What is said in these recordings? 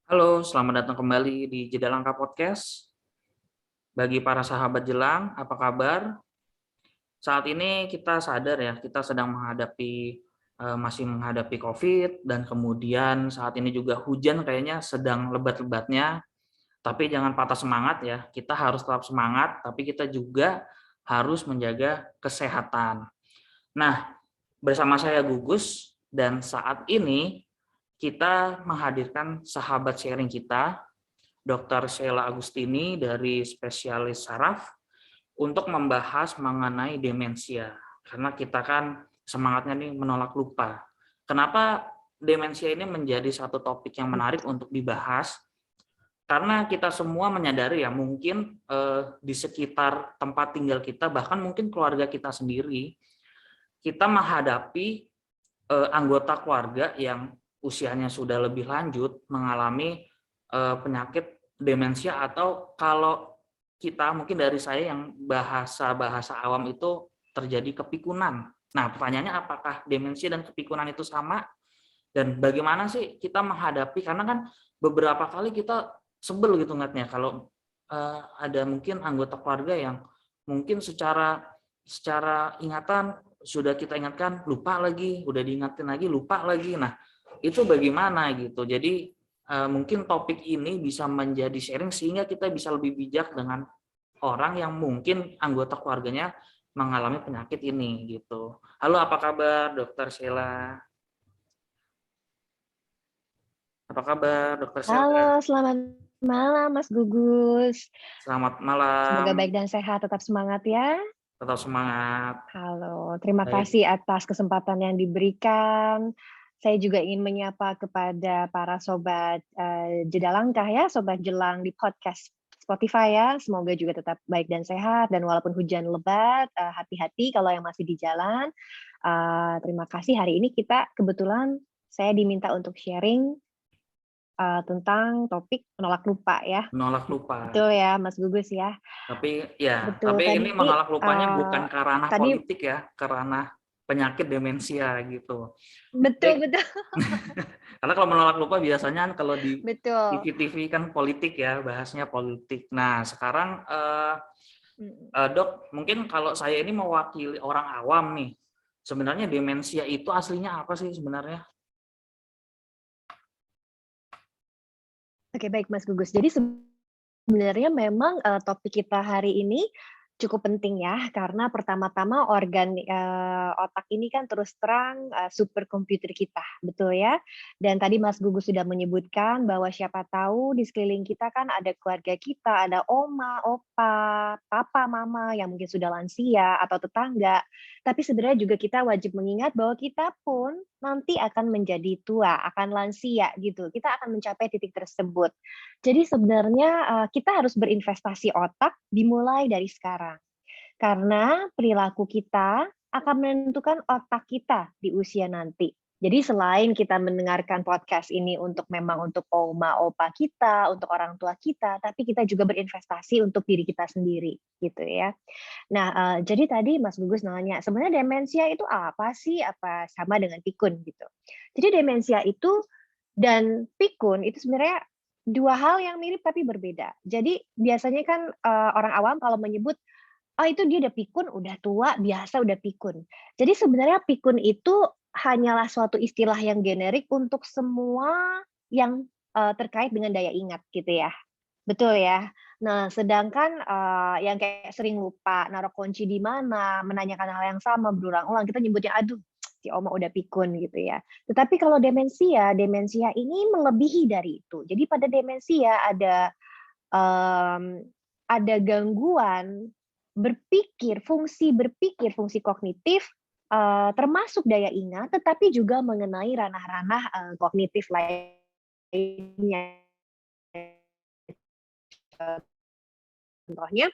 Halo, selamat datang kembali di Jeda Langkah Podcast. Bagi para sahabat Jelang, apa kabar? Saat ini kita sadar ya, kita sedang masih menghadapi COVID dan kemudian saat ini juga hujan kayaknya sedang lebat-lebatnya. Tapi jangan patah semangat ya, kita harus tetap semangat, tapi kita juga harus menjaga kesehatan. Nah, bersama saya Gugus dan saat ini kita menghadirkan sahabat sharing kita, Dr. Sheila Agustini dari spesialis saraf untuk membahas mengenai demensia. Karena kita kan semangatnya nih menolak lupa. Kenapa demensia ini menjadi satu topik yang menarik untuk dibahas? Karena kita semua menyadari ya mungkin di sekitar tempat tinggal kita, bahkan mungkin keluarga kita sendiri, kita menghadapi anggota keluarga yang usianya sudah lebih lanjut mengalami penyakit demensia, atau kalau kita mungkin dari saya yang bahasa awam itu terjadi kepikunan. Nah, pertanyaannya apakah demensia dan kepikunan itu sama dan bagaimana sih kita menghadapi, karena kan beberapa kali kita sebel gitu ngeliatnya kalau ada mungkin anggota keluarga yang mungkin secara secara ingatan sudah kita ingatkan lupa lagi, udah diingatin lagi lupa lagi. Nah, itu bagaimana gitu. Jadi mungkin topik ini bisa menjadi sharing sehingga kita bisa lebih bijak dengan orang yang mungkin anggota keluarganya mengalami penyakit ini gitu. Halo, apa kabar Dokter Sheila? Apa kabar Dokter Sheila? Halo, selamat malam Mas Gugus. Selamat Semoga malam, baik dan sehat, tetap semangat ya. tetap semangat. Halo, terima Baik. kasih atas kesempatan yang diberikan. Saya juga ingin menyapa kepada para sobat Jeda Langkah ya, sobat Jelang di podcast Spotify ya. Semoga juga tetap baik dan sehat, dan walaupun hujan lebat, hati-hati kalau yang masih di jalan. Terima kasih, hari ini kita kebetulan saya diminta untuk sharing tentang topik menolak lupa ya. Menolak lupa. Betul ya, Mas Gugus ya. Betul, Tapi ini tadi, menolak lupanya bukan ke ranah tadi politik ya, ke ranah penyakit demensia gitu. betul Jadi betul, karena kalau menolak lupa biasanya kan kalau di betul. TV-TV kan politik ya, bahasnya politik. Nah, sekarang Mhm. Dok, mungkin kalau saya ini mewakili orang awam nih, sebenarnya demensia itu aslinya apa sih sebenarnya? Oke, baik Mas Gugus. Jadi sebenarnya memang, topik kita hari ini cukup penting ya, karena pertama-tama organ, otak ini kan terus terang, superkomputer kita, betul ya? Dan tadi Mas Gugus sudah menyebutkan bahwa siapa tahu di sekeliling kita kan ada keluarga kita, ada oma, opa, papa, mama yang mungkin sudah lansia atau tetangga. Tapi sebenarnya juga kita wajib mengingat bahwa kita pun nanti akan menjadi tua, akan lansia gitu. Kita akan mencapai titik tersebut. Jadi sebenarnya, kita harus berinvestasi otak dimulai dari sekarang. Karena perilaku kita akan menentukan otak kita di usia nanti. Jadi selain kita mendengarkan podcast ini untuk memang untuk oma, opa kita, untuk orang tua kita, tapi kita juga berinvestasi untuk diri kita sendiri, gitu ya. Nah, jadi tadi Mas Gugus nanya, sebenarnya demensia itu apa sih? Apa sama dengan pikun gitu? Jadi demensia itu dan pikun itu sebenarnya 2 hal yang mirip tapi berbeda. Jadi biasanya kan, orang awam kalau menyebut, "Oh itu dia udah pikun, udah tua, biasa udah pikun." Jadi sebenarnya pikun itu hanyalah suatu istilah yang generik untuk semua yang, terkait dengan daya ingat gitu ya. Betul ya. Nah, sedangkan, yang kayak sering lupa naruh kunci di mana, menanyakan hal yang sama berulang-ulang, kita nyebutnya, "Aduh, si oma udah pikun," gitu ya. Tetapi kalau demensia, demensia ini melebihi dari itu. Jadi pada demensia mmm, ada gangguan berpikir, fungsi kognitif, termasuk daya ingat, tetapi juga mengenai ranah-ranah, kognitif lainnya. Contohnya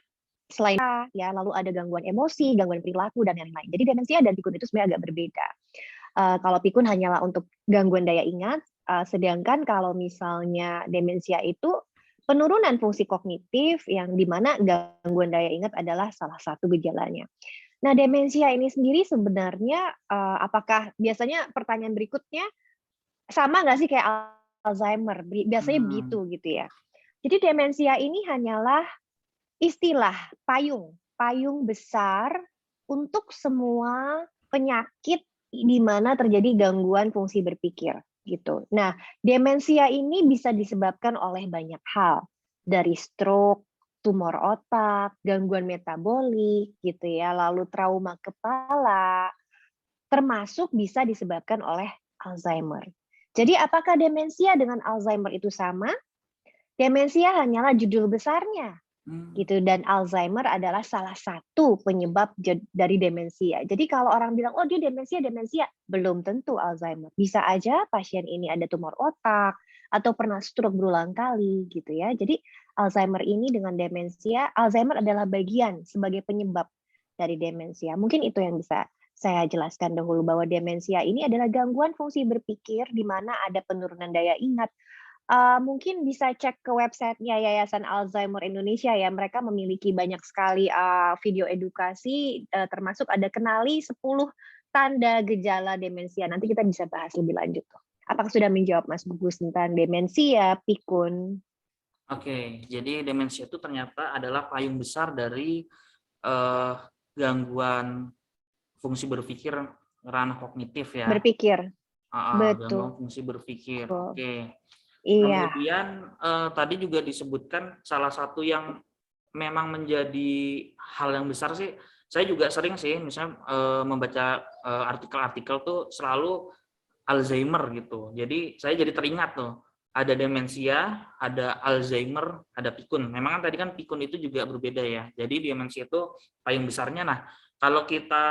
selain ya, lalu ada gangguan emosi, gangguan perilaku, dan lain-lain. Jadi demensia dan pikun itu sebenarnya agak berbeda. Kalau pikun hanyalah untuk gangguan daya ingat, sedangkan kalau misalnya demensia itu penurunan fungsi kognitif yang di mana gangguan daya ingat adalah salah satu gejalanya. Nah, demensia ini sendiri sebenarnya, apakah biasanya pertanyaan berikutnya, sama nggak sih kayak Alzheimer, biasanya Hmm. begitu gitu ya. Jadi demensia ini hanyalah istilah, payung besar untuk semua penyakit di mana terjadi gangguan fungsi berpikir gitu. Nah, demensia ini bisa disebabkan oleh banyak hal, dari stroke, tumor otak, gangguan metabolik gitu ya, lalu trauma kepala, termasuk bisa disebabkan oleh Alzheimer. Jadi apakah demensia dengan Alzheimer itu sama? Demensia hanyalah judul besarnya Hmm. gitu, dan Alzheimer adalah salah satu penyebab dari demensia. Jadi kalau orang bilang, "Oh, dia demensia demensia," belum tentu Alzheimer. Bisa aja pasien ini ada tumor otak atau pernah stroke berulang kali gitu ya. Jadi Alzheimer ini dengan demensia, Alzheimer adalah bagian sebagai penyebab dari demensia. Mungkin itu yang bisa saya jelaskan dahulu, bahwa demensia ini adalah gangguan fungsi berpikir di mana ada penurunan daya ingat. Mungkin bisa cek ke website-nya Yayasan Alzheimer Indonesia ya, mereka memiliki banyak sekali, video edukasi, termasuk ada kenali 10 tanda gejala demensia. Nanti kita bisa bahas lebih lanjut tuh. Apakah sudah menjawab Mas Gugus tentang demensia, pikun? Oke, jadi demensia itu ternyata adalah payung besar dari eh, gangguan fungsi berpikir ranah kognitif ya. Berpikir, Gangguan betul. fungsi berpikir. Oke. Iya, Kemudian tadi juga disebutkan salah satu yang memang menjadi hal yang besar sih. Saya juga sering sih, misalnya membaca artikel-artikel tuh selalu Alzheimer gitu. Jadi saya jadi teringat tuh, ada demensia, ada Alzheimer, ada pikun. Memang kan tadi kan pikun itu juga berbeda ya. Jadi demensia itu payung besarnya. Nah, kalau kita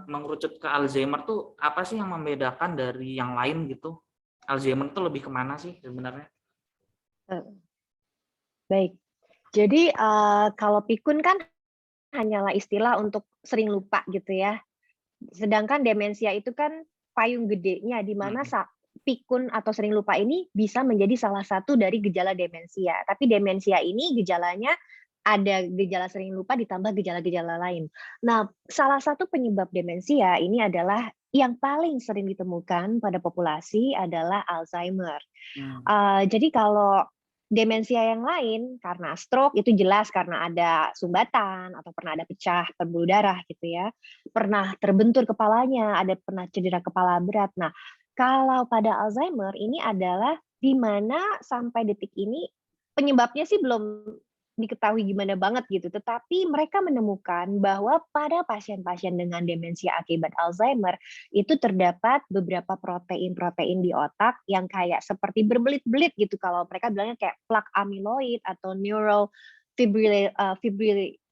mengerucut ke Alzheimer tuh apa sih yang membedakan dari yang lain gitu? Alzheimer itu lebih kemana sih sebenarnya? baik. Jadi, kalau pikun kan hanyalah istilah untuk sering lupa gitu ya. Sedangkan demensia itu kan payung gedenya, di mana Hmm. pikun atau sering lupa ini bisa menjadi salah satu dari gejala demensia. Tapi demensia ini gejalanya ada gejala sering lupa ditambah gejala-gejala lain. Nah, salah satu penyebab demensia ini adalah yang paling sering ditemukan pada populasi adalah Alzheimer. Hmm. Jadi kalau demensia yang lain karena stroke itu jelas karena ada sumbatan atau pernah ada pecah pembuluh darah gitu ya, pernah terbentur kepalanya, ada pernah cedera kepala berat. Nah, kalau pada Alzheimer ini adalah di mana sampai detik ini penyebabnya sih belum diketahui gimana banget gitu, tetapi mereka menemukan bahwa pada pasien-pasien dengan demensia akibat Alzheimer itu terdapat beberapa protein-protein di otak yang kayak seperti berbelit-belit gitu, kalau mereka bilangnya kayak plak amyloid atau neural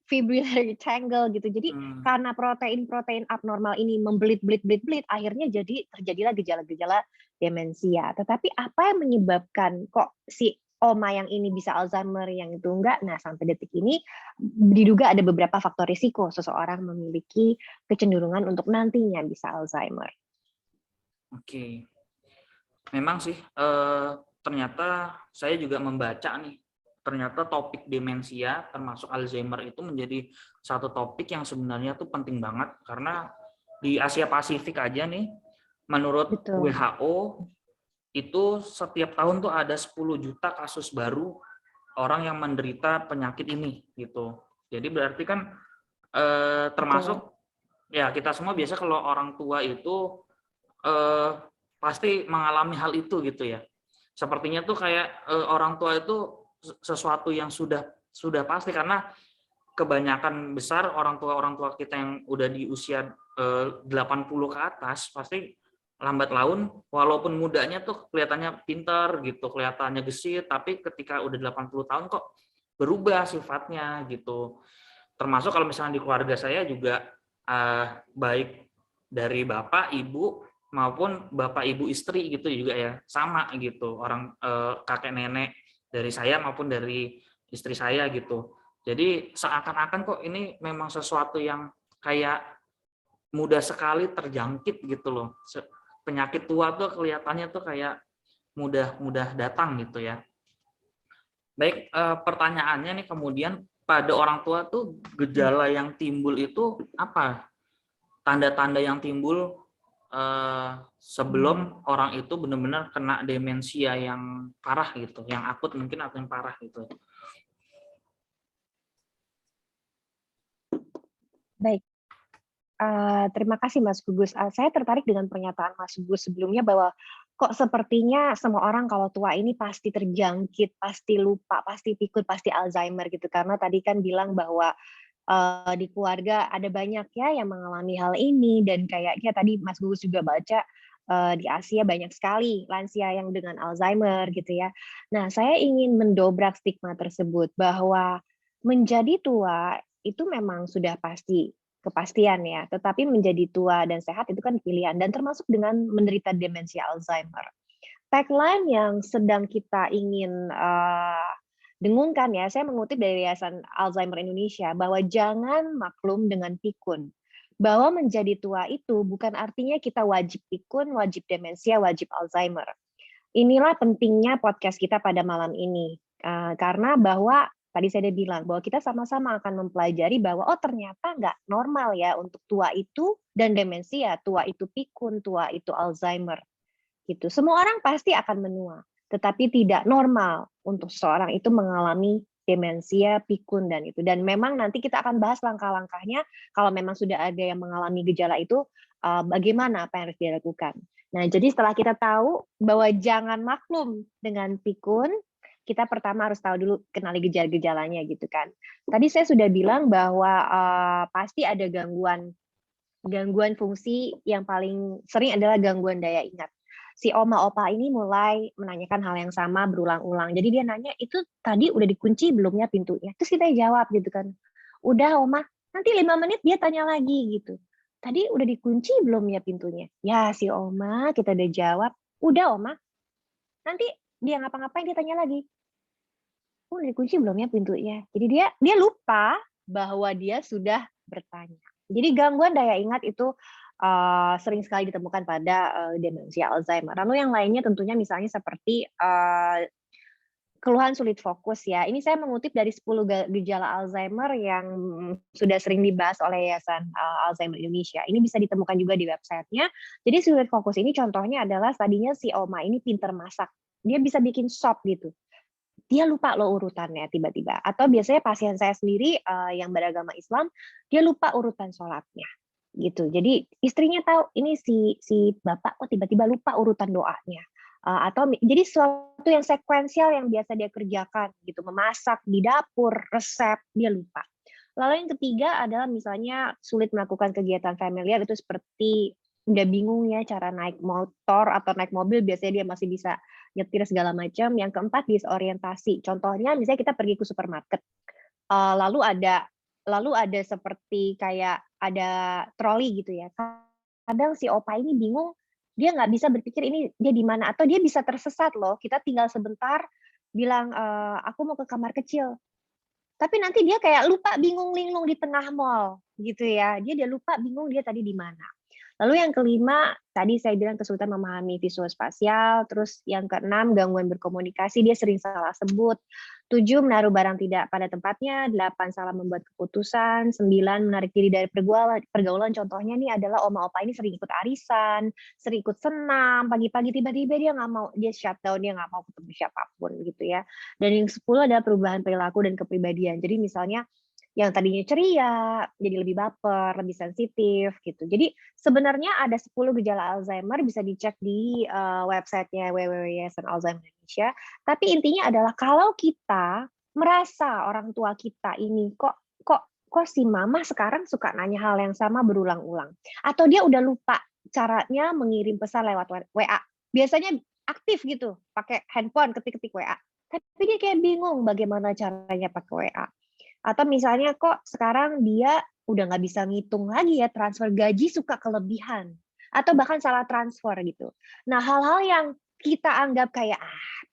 fibrillary tangle gitu. Jadi Hmm. karena protein-protein abnormal ini membelit-belit, akhirnya jadi terjadilah gejala-gejala demensia. Tetapi apa yang menyebabkan kok si oma yang ini bisa Alzheimer, yang itu enggak? Nah, sampai detik ini diduga ada beberapa faktor risiko seseorang memiliki kecenderungan untuk nantinya bisa Alzheimer. Oke. Memang sih ternyata saya juga membaca nih, ternyata topik demensia termasuk Alzheimer itu menjadi satu topik yang sebenarnya tuh penting banget karena di Asia Pasifik aja nih, menurut Betul. WHO itu setiap tahun tuh ada 10 juta kasus baru orang yang menderita penyakit ini gitu. Jadi berarti kan Betul. termasuk ya kita semua biasa kalau orang tua itu eh, pasti mengalami hal itu gitu ya. Sepertinya tuh kayak orang tua itu sesuatu yang sudah pasti karena kebanyakan besar orang tua kita yang udah di usia 80 ke atas pasti lambat laun walaupun mudanya tuh kelihatannya pintar gitu, kelihatannya gesit, tapi ketika udah 80 tahun kok berubah sifatnya gitu. Termasuk kalau misalnya di keluarga saya juga baik dari bapak, ibu maupun bapak, ibu, istri gitu juga ya sama gitu orang kakek nenek dari saya maupun dari istri saya gitu. Jadi seakan-akan kok ini memang sesuatu yang kayak mudah sekali terjangkit gitu loh. Penyakit tua tuh kelihatannya tuh kayak mudah datang gitu ya. Baik, pertanyaannya nih kemudian pada orang tua tuh gejala yang timbul itu apa? Tanda-tanda yang timbul sebelum orang itu benar-benar kena demensia yang parah gitu, yang akut mungkin atau yang parah gitu. Baik. Terima kasih Mas Gugus. Saya tertarik dengan pernyataan Mas Gugus sebelumnya bahwa kok sepertinya semua orang kalau tua ini pasti terjangkit, pasti lupa, pasti pikun, pasti Alzheimer gitu. Karena tadi kan bilang bahwa di keluarga ada banyak ya yang mengalami hal ini dan kayaknya tadi Mas Gugus juga baca di Asia banyak sekali lansia yang dengan Alzheimer gitu ya. Nah, saya ingin mendobrak stigma tersebut bahwa menjadi tua itu memang sudah pasti kepastian ya, tetapi menjadi tua dan sehat itu kan pilihan dan termasuk dengan menderita demensia Alzheimer. Tagline yang sedang kita ingin dengungkan ya, saya mengutip dari Yayasan Alzheimer Indonesia bahwa jangan maklum dengan pikun. Bahwa menjadi tua itu bukan artinya kita wajib pikun, wajib demensia, wajib Alzheimer. Inilah pentingnya podcast kita pada malam ini. Karena bahwa tadi saya udah bilang bahwa kita sama-sama akan mempelajari bahwa oh ternyata nggak normal ya untuk tua itu dan demensia, tua itu pikun, tua itu Alzheimer gitu. Semua orang pasti akan menua, tetapi tidak normal untuk seseorang itu mengalami demensia, pikun dan itu. Dan memang nanti kita akan bahas langkah-langkahnya kalau memang sudah ada yang mengalami gejala itu bagaimana apa yang harus dilakukan. Nah, jadi setelah kita tahu bahwa jangan maklum dengan pikun, kita pertama harus tahu dulu kenali gejala-gejalanya gitu kan. Tadi saya sudah bilang bahwa pasti ada gangguan fungsi yang paling sering adalah gangguan daya ingat. Si oma opa ini mulai menanyakan hal yang sama berulang-ulang. Jadi dia nanya, itu tadi udah dikunci belum ya pintunya? Terus kita jawab gitu kan. Udah oma, nanti 5 menit dia tanya lagi gitu. Tadi udah dikunci belum ya pintunya? Ya si oma kita udah jawab. Udah oma, nanti dia ngapa-ngapain dia tanya lagi. Udah dikunci belum ya pintunya? Jadi dia lupa bahwa dia sudah bertanya. Jadi gangguan daya ingat itu sering sekali ditemukan pada demensia Alzheimer. Lalu yang lainnya tentunya misalnya seperti keluhan sulit fokus ya. Ini saya mengutip dari 10 gejala Alzheimer yang sudah sering dibahas oleh Yayasan Alzheimer Indonesia. Ini bisa ditemukan juga di websitenya. Jadi sulit fokus ini contohnya adalah tadinya si oma ini pinter masak. Dia bisa bikin sop gitu. Dia lupa loh urutannya tiba-tiba. Atau biasanya pasien saya sendiri yang beragama Islam, dia lupa urutan sholatnya gitu. Jadi istrinya tahu ini si bapak kok tiba-tiba lupa urutan doanya. Atau jadi sesuatu yang sekuensial yang biasa dia kerjakan gitu, memasak di dapur, resep, dia lupa. Lalu yang ketiga adalah misalnya sulit melakukan kegiatan familiar itu seperti udah bingung ya cara naik motor atau naik mobil, biasanya dia masih bisa nyetir segala macam. Yang keempat disorientasi. Contohnya misalnya kita pergi ke supermarket, lalu ada seperti kayak ada troli gitu ya. Kadang si opa ini bingung, dia nggak bisa berpikir ini dia di mana atau dia bisa tersesat loh. Kita tinggal sebentar bilang aku mau ke kamar kecil. Tapi nanti dia kayak lupa bingung linglung di tengah mall gitu ya. Dia lupa bingung dia tadi di mana. Lalu yang kelima, tadi saya bilang kesulitan memahami visual spasial, terus yang keenam gangguan berkomunikasi, dia sering salah sebut. 7 menaruh barang tidak pada tempatnya, 8 salah membuat keputusan, 9 menarik diri dari pergaulan. Contohnya nih adalah oma opa ini sering ikut arisan, sering ikut senam, pagi-pagi tiba-tiba dia nggak mau, dia shutdown, dia nggak mau ketemu siapapun gitu ya. Dan yang 10 adalah perubahan perilaku dan kepribadian. Jadi misalnya yang tadinya ceria, jadi lebih baper, lebih sensitif gitu. Jadi sebenarnya ada 10 gejala Alzheimer bisa dicek di websitenya www.yayasan-alzheimer Indonesia. Tapi intinya adalah kalau kita merasa orang tua kita ini kok si mama sekarang suka nanya hal yang sama berulang-ulang, atau dia udah lupa caranya mengirim pesan lewat WA. Biasanya aktif gitu, pakai handphone ketik-ketik WA. Tapi dia kayak bingung bagaimana caranya pakai WA. Atau misalnya kok sekarang dia udah nggak bisa ngitung lagi ya transfer gaji suka kelebihan, atau bahkan salah transfer gitu. Nah hal-hal yang kita anggap kayak,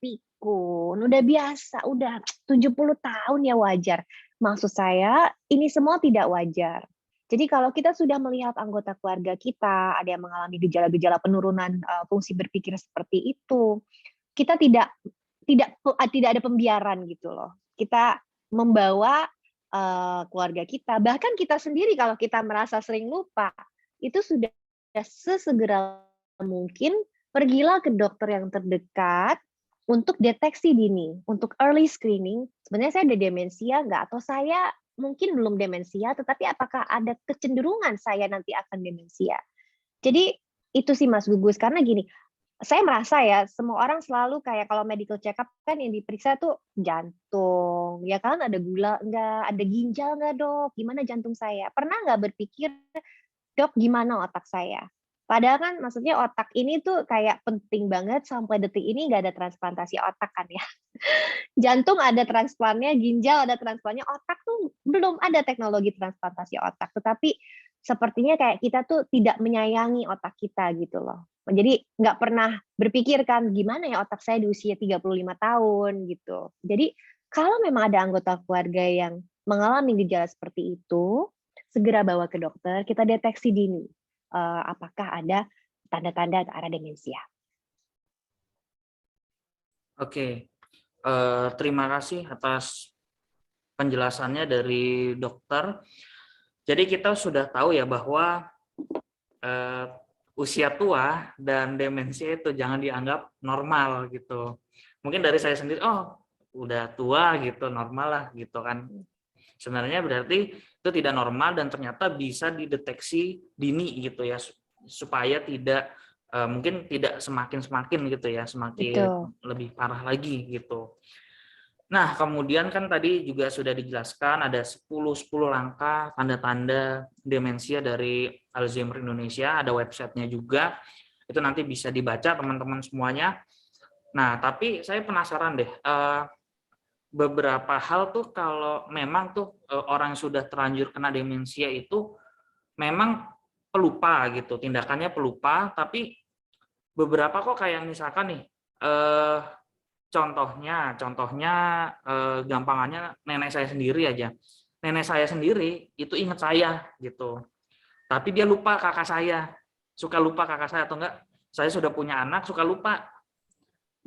pikun, udah biasa, udah 70 tahun ya wajar. Maksud saya ini semua tidak wajar. Jadi kalau kita sudah melihat anggota keluarga kita ada yang mengalami gejala-gejala penurunan fungsi berpikir seperti itu, kita tidak ada pembiaran gitu loh. Kita membawa keluarga kita, bahkan kita sendiri kalau kita merasa sering lupa, itu sudah sesegera mungkin pergilah ke dokter yang terdekat untuk deteksi dini, untuk early screening. Sebenarnya saya ada demensia nggak? Atau saya mungkin belum demensia, tetapi apakah ada kecenderungan saya nanti akan demensia? Jadi itu sih Mas Gugus, karena gini, saya merasa ya semua orang selalu kayak kalau medical check up kan yang diperiksa tuh jantung, ya kan, ada gula enggak, ada ginjal enggak Dok, gimana jantung saya? Pernah nggak berpikir, "Dok, gimana otak saya?" Padahal kan maksudnya otak ini tuh kayak penting banget sampai detik ini nggak ada transplantasi otak kan ya. Jantung ada transplannya, ginjal ada transplannya, otak tuh belum ada teknologi transplantasi otak. Tetapi sepertinya kayak kita tuh tidak menyayangi otak kita gitu loh. Jadi nggak pernah berpikir kan, gimana ya otak saya di usia 35 tahun gitu. Jadi kalau memang ada anggota keluarga yang mengalami gejala seperti itu, segera bawa ke dokter, kita deteksi dini, apakah ada tanda-tanda ke arah demensia. Oke, terima kasih atas penjelasannya dari dokter. Jadi kita sudah tahu ya bahwa usia tua dan demensia itu jangan dianggap normal gitu. Mungkin dari saya sendiri, oh udah tua gitu, normal lah gitu kan. Sebenarnya berarti itu tidak normal dan ternyata bisa dideteksi dini gitu ya, supaya tidak mungkin tidak semakin gitu ya, semakin Betul. lebih parah lagi gitu. Nah, kemudian kan tadi juga sudah dijelaskan ada 10 langkah tanda-tanda demensia dari Alzheimer Indonesia, ada websitenya juga. Itu nanti bisa dibaca teman-teman semuanya. Nah, tapi saya penasaran deh, beberapa hal tuh kalau memang tuh orang yang sudah terlanjur kena demensia itu memang pelupa gitu, tindakannya pelupa, tapi beberapa kok kayak misalkan nih, contohnya gampangannya nenek saya sendiri aja. Nenek saya sendiri itu ingat saya gitu. Tapi dia lupa kakak saya. Suka lupa kakak saya atau enggak, saya sudah punya anak, suka lupa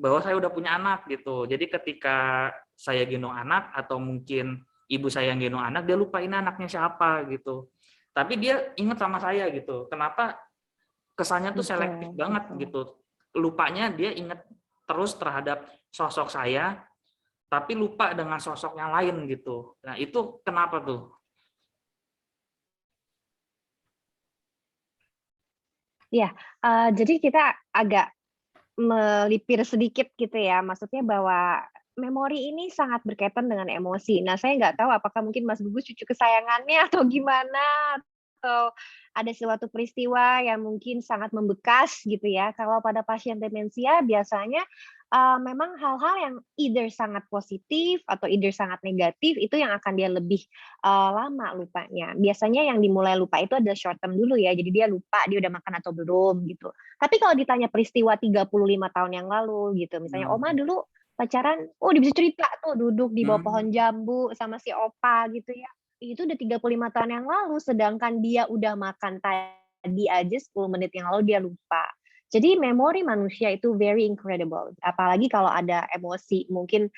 bahwa saya udah punya anak gitu. Jadi ketika saya gendong anak atau mungkin ibu saya yang gendong anak, dia lupa ini anaknya siapa gitu. Tapi dia ingat sama saya gitu. Kenapa kesannya tuh selektif Betul, banget betul. gitu. Lupanya dia ingat terus terhadap sosok saya, tapi lupa dengan sosok yang lain gitu. Nah, itu kenapa tuh? Iya, jadi kita agak melipir sedikit gitu ya, maksudnya bahwa memori ini sangat berkaitan dengan emosi. Nah, saya nggak tahu apakah mungkin Mas Gugus cucu kesayangannya atau gimana, atau ada suatu peristiwa yang mungkin sangat membekas gitu ya. Kalau pada pasien demensia biasanya, memang hal-hal yang either sangat positif atau either sangat negatif itu yang akan dia lebih, lama lupanya. Biasanya yang dimulai lupa itu adalah short term dulu ya, jadi dia lupa dia udah makan atau belum gitu. Tapi kalau ditanya peristiwa 35 tahun yang lalu gitu, misalnya, "Oma Hmm. dulu pacaran," oh dia bisa cerita tuh duduk di bawah pohon Hmm. jambu sama si opa gitu ya. Itu udah 35 tahun yang lalu, sedangkan dia udah makan tadi aja 10 menit yang lalu dia lupa. Jadi memori manusia itu very incredible, apalagi kalau ada emosi mungkin.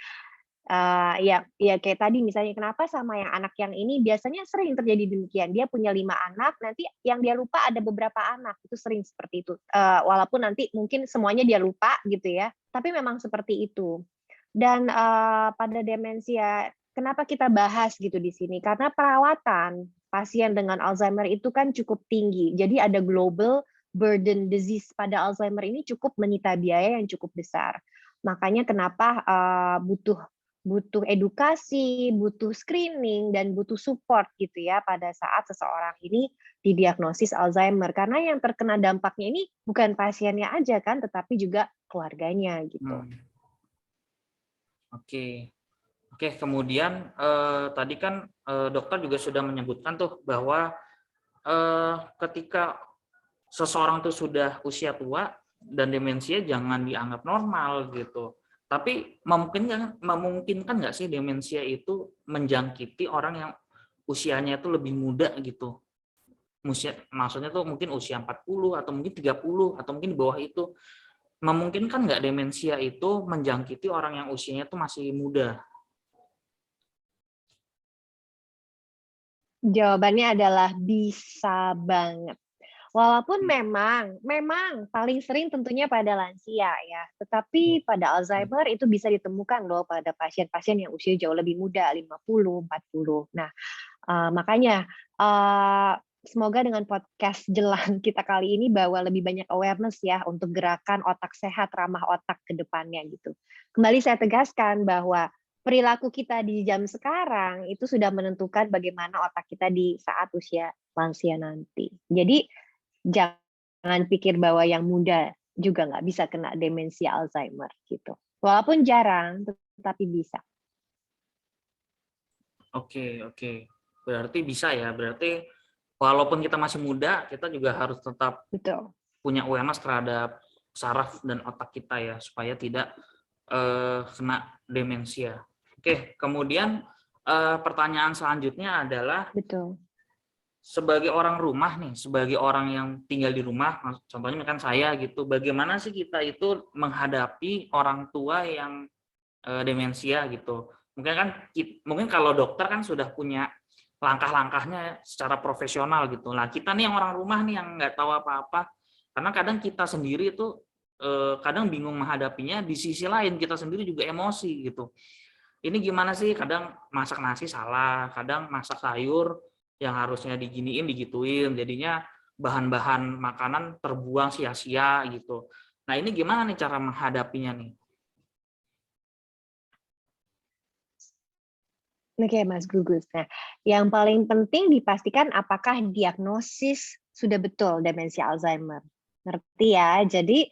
Ya kayak tadi misalnya kenapa sama yang anak yang ini biasanya sering terjadi demikian, dia punya 5 anak, nanti yang dia lupa ada beberapa anak, itu sering seperti itu. Walaupun nanti mungkin semuanya dia lupa gitu ya, tapi memang seperti itu. Dan, pada demensia, kenapa kita bahas gitu di sini, karena perawatan pasien dengan Alzheimer itu kan cukup tinggi. Jadi ada global burden disease pada Alzheimer ini cukup menyita biaya yang cukup besar. Makanya kenapa, butuh butuh edukasi, butuh screening, dan butuh support gitu ya pada saat seseorang ini didiagnosis Alzheimer. Karena yang terkena dampaknya ini bukan pasiennya aja kan, tetapi juga keluarganya gitu. Hmm. Oke. Oke, kemudian tadi kan dokter juga sudah menyebutkan tuh bahwa ketika seseorang tuh sudah usia tua dan demensia jangan dianggap normal gitu. Tapi memungkinkan nggak sih demensia itu menjangkiti orang yang usianya itu lebih muda gitu? Maksudnya tuh mungkin usia 40 atau mungkin 30 atau mungkin di bawah itu. Memungkinkan nggak demensia itu menjangkiti orang yang usianya tuh masih muda? Jawabannya adalah bisa banget. Walaupun memang paling sering tentunya pada lansia ya, tetapi pada Alzheimer itu bisa ditemukan loh pada pasien-pasien yang usia jauh lebih muda, 50, 40. Nah, makanya, semoga dengan podcast Jelang kita kali ini bawa lebih banyak awareness ya untuk gerakan otak sehat, ramah otak ke depannya gitu. Kembali saya tegaskan bahwa perilaku kita di jam sekarang itu sudah menentukan bagaimana otak kita di saat usia lansia nanti. Jadi jangan pikir bahwa yang muda juga nggak bisa kena demensia Alzheimer gitu. Walaupun jarang, tetapi bisa. Oke, oke. Berarti bisa ya. Berarti walaupun kita masih muda, kita juga harus tetap Betul. punya awareness terhadap saraf dan otak kita ya, supaya tidak kena demensia. Oke, kemudian pertanyaan selanjutnya adalah Betul. sebagai orang rumah nih, sebagai orang yang tinggal di rumah, contohnya kan saya gitu, bagaimana sih kita itu menghadapi orang tua yang demensia gitu. Mungkin kalau dokter kan sudah punya langkah-langkahnya secara profesional gitu. Nah, kita nih yang orang rumah nih yang nggak tahu apa-apa, karena kadang kita sendiri itu kadang bingung menghadapinya, di sisi lain kita sendiri juga emosi gitu. Ini gimana sih, kadang masak nasi salah, kadang masak sayur yang harusnya diginiin digituin, jadinya bahan-bahan makanan terbuang sia-sia gitu. Nah, ini gimana nih cara menghadapinya nih? Oke, Mas Gugus. Nah, yang paling penting dipastikan apakah diagnosis sudah betul demensia Alzheimer. Ngerti ya? Jadi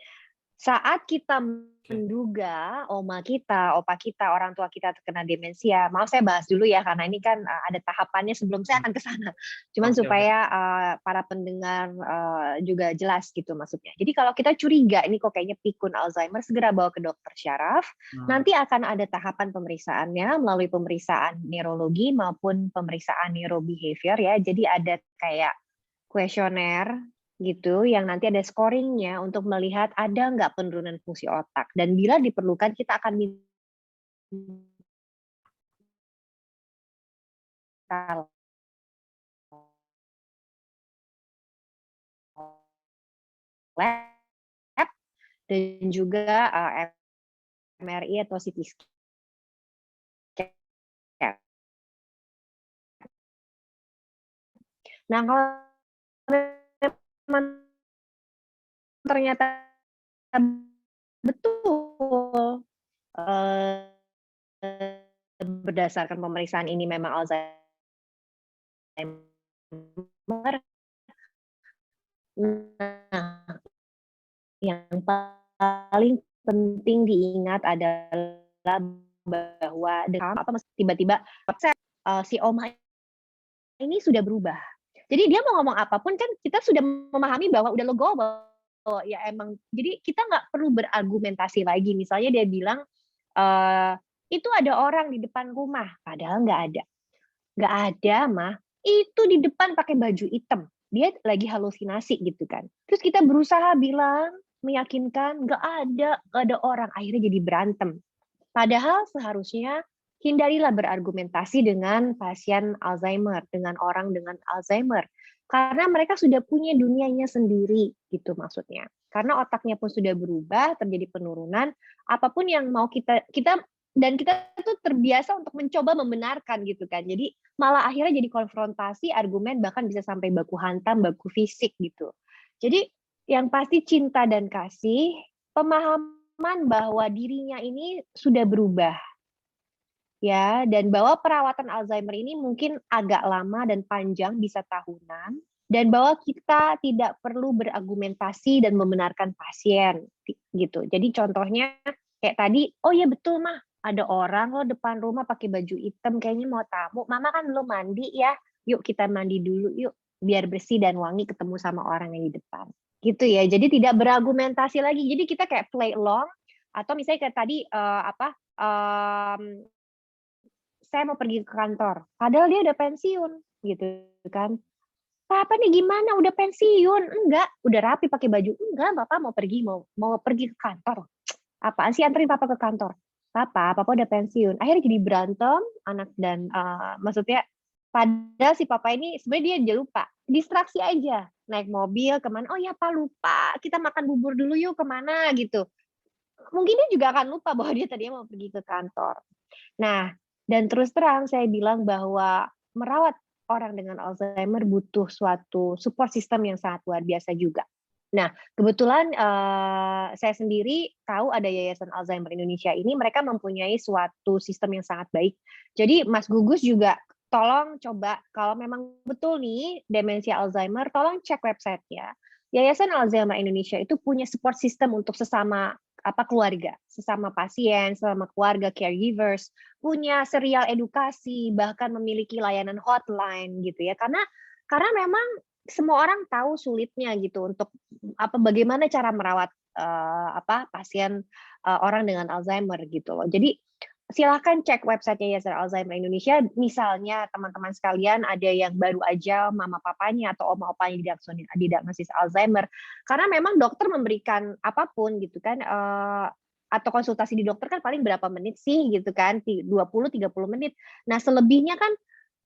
saat kita Oke, menduga oma kita, opa kita, orang tua kita terkena demensia, maaf saya bahas dulu ya karena ini kan ada tahapannya sebelum saya akan ke sana. Cuman oke, oke. supaya para pendengar juga jelas gitu maksudnya. Jadi kalau kita curiga ini kok kayaknya pikun Alzheimer, segera bawa ke dokter syaraf. Nah, Nanti akan ada tahapan pemeriksaannya melalui pemeriksaan neurologi maupun pemeriksaan neurobehavior ya. Jadi ada kayak kuesioner gitu yang nanti ada scoring-nya untuk melihat ada nggak penurunan fungsi otak dan bila diperlukan kita akan minta lab dan juga MRI atau CT scan. Nah, kalau memang ternyata betul berdasarkan pemeriksaan ini memang Alzheimer, nah yang paling penting diingat adalah bahwa tiba-tiba si oma ini sudah berubah. Jadi dia mau ngomong apapun kan kita sudah memahami bahwa udah legowo, ya emang jadi kita nggak perlu berargumentasi lagi. Misalnya dia bilang, "Itu ada orang di depan rumah," padahal nggak ada. Nggak ada, Mah. Itu di depan pakai baju hitam. Dia lagi halusinasi gitu kan. Terus kita berusaha bilang, meyakinkan, nggak ada orang. Akhirnya jadi berantem. Padahal seharusnya hindarilah berargumentasi dengan pasien Alzheimer, dengan orang dengan Alzheimer. Karena mereka sudah punya dunianya sendiri, gitu maksudnya. Karena otaknya pun sudah berubah, terjadi penurunan, apapun yang mau kita tuh terbiasa untuk mencoba membenarkan gitu kan. Jadi malah akhirnya jadi konfrontasi, argumen, bahkan bisa sampai baku hantam, baku fisik gitu. Jadi yang pasti cinta dan kasih, pemahaman bahwa dirinya ini sudah berubah ya, dan bahwa perawatan Alzheimer ini mungkin agak lama dan panjang, bisa tahunan, dan bahwa kita tidak perlu berargumentasi dan membenarkan pasien gitu. Jadi contohnya kayak tadi, "Oh ya betul Mah, ada orang loh depan rumah pakai baju hitam kayaknya mau tamu. Mama kan belum mandi ya. Yuk kita mandi dulu yuk biar bersih dan wangi ketemu sama orang yang di depan." Gitu ya. Jadi tidak berargumentasi lagi. Jadi kita kayak play along atau misalnya kayak tadi saya mau pergi ke kantor, padahal dia udah pensiun gitu kan. "Papa nih gimana udah pensiun?" "Enggak." "Udah rapi pakai baju?" "Enggak, Papa mau pergi mau pergi ke kantor." "Apaan sih anterin Papa ke kantor?" Papa udah pensiun." Akhirnya jadi berantem anak dan maksudnya padahal si papa ini sebenarnya dia lupa, distraksi aja. naik mobil kemana, "Oh ya Pak lupa, kita makan bubur dulu yuk kemana," gitu. Mungkin dia juga akan lupa bahwa dia tadinya mau pergi ke kantor. Nah, dan terus terang saya bilang bahwa merawat orang dengan Alzheimer butuh suatu support system yang sangat luar biasa juga. Nah, kebetulan, saya sendiri tahu ada Yayasan Alzheimer Indonesia ini, mereka mempunyai suatu sistem yang sangat baik. Jadi Mas Gugus juga tolong coba kalau memang betul nih demensia Alzheimer, tolong cek website-nya. Yayasan Alzheimer Indonesia itu punya support system untuk sesama keluarga, sesama pasien, sesama keluarga, caregivers, punya serial edukasi, bahkan memiliki layanan hotline gitu ya. Karena memang semua orang tahu sulitnya gitu untuk bagaimana cara merawat, pasien, orang dengan Alzheimer gitu loh. Jadi silakan cek website Yayasan Alzheimer Indonesia, misalnya teman-teman sekalian ada yang baru aja mama papanya atau oma opanya didiagnosis Alzheimer, karena memang dokter memberikan apapun gitu kan, atau konsultasi di dokter kan paling berapa menit sih gitu kan, 20, 30 menit. Nah selebihnya kan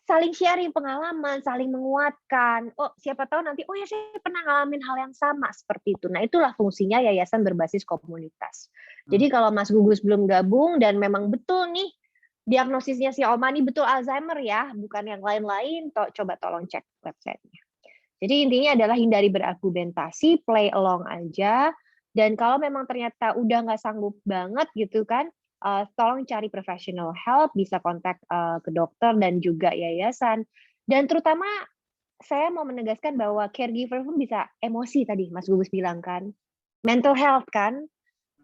saling sharing pengalaman, saling menguatkan. Oh, siapa tahu nanti, "Oh ya saya pernah ngalamin hal yang sama," seperti itu. Nah, itulah fungsinya yayasan berbasis komunitas. Hmm. Jadi kalau Mas Gugus belum gabung dan memang betul nih, diagnosisnya si Oma ini betul Alzheimer ya, bukan yang lain-lain, coba tolong cek website-nya. Jadi intinya adalah hindari berargumentasi, play along aja, dan kalau memang ternyata udah nggak sanggup banget gitu kan, tolong cari professional help, bisa kontak, ke dokter dan juga yayasan. Dan terutama saya mau menegaskan bahwa caregiver pun bisa emosi tadi Mas Gugus bilang kan, mental health kan.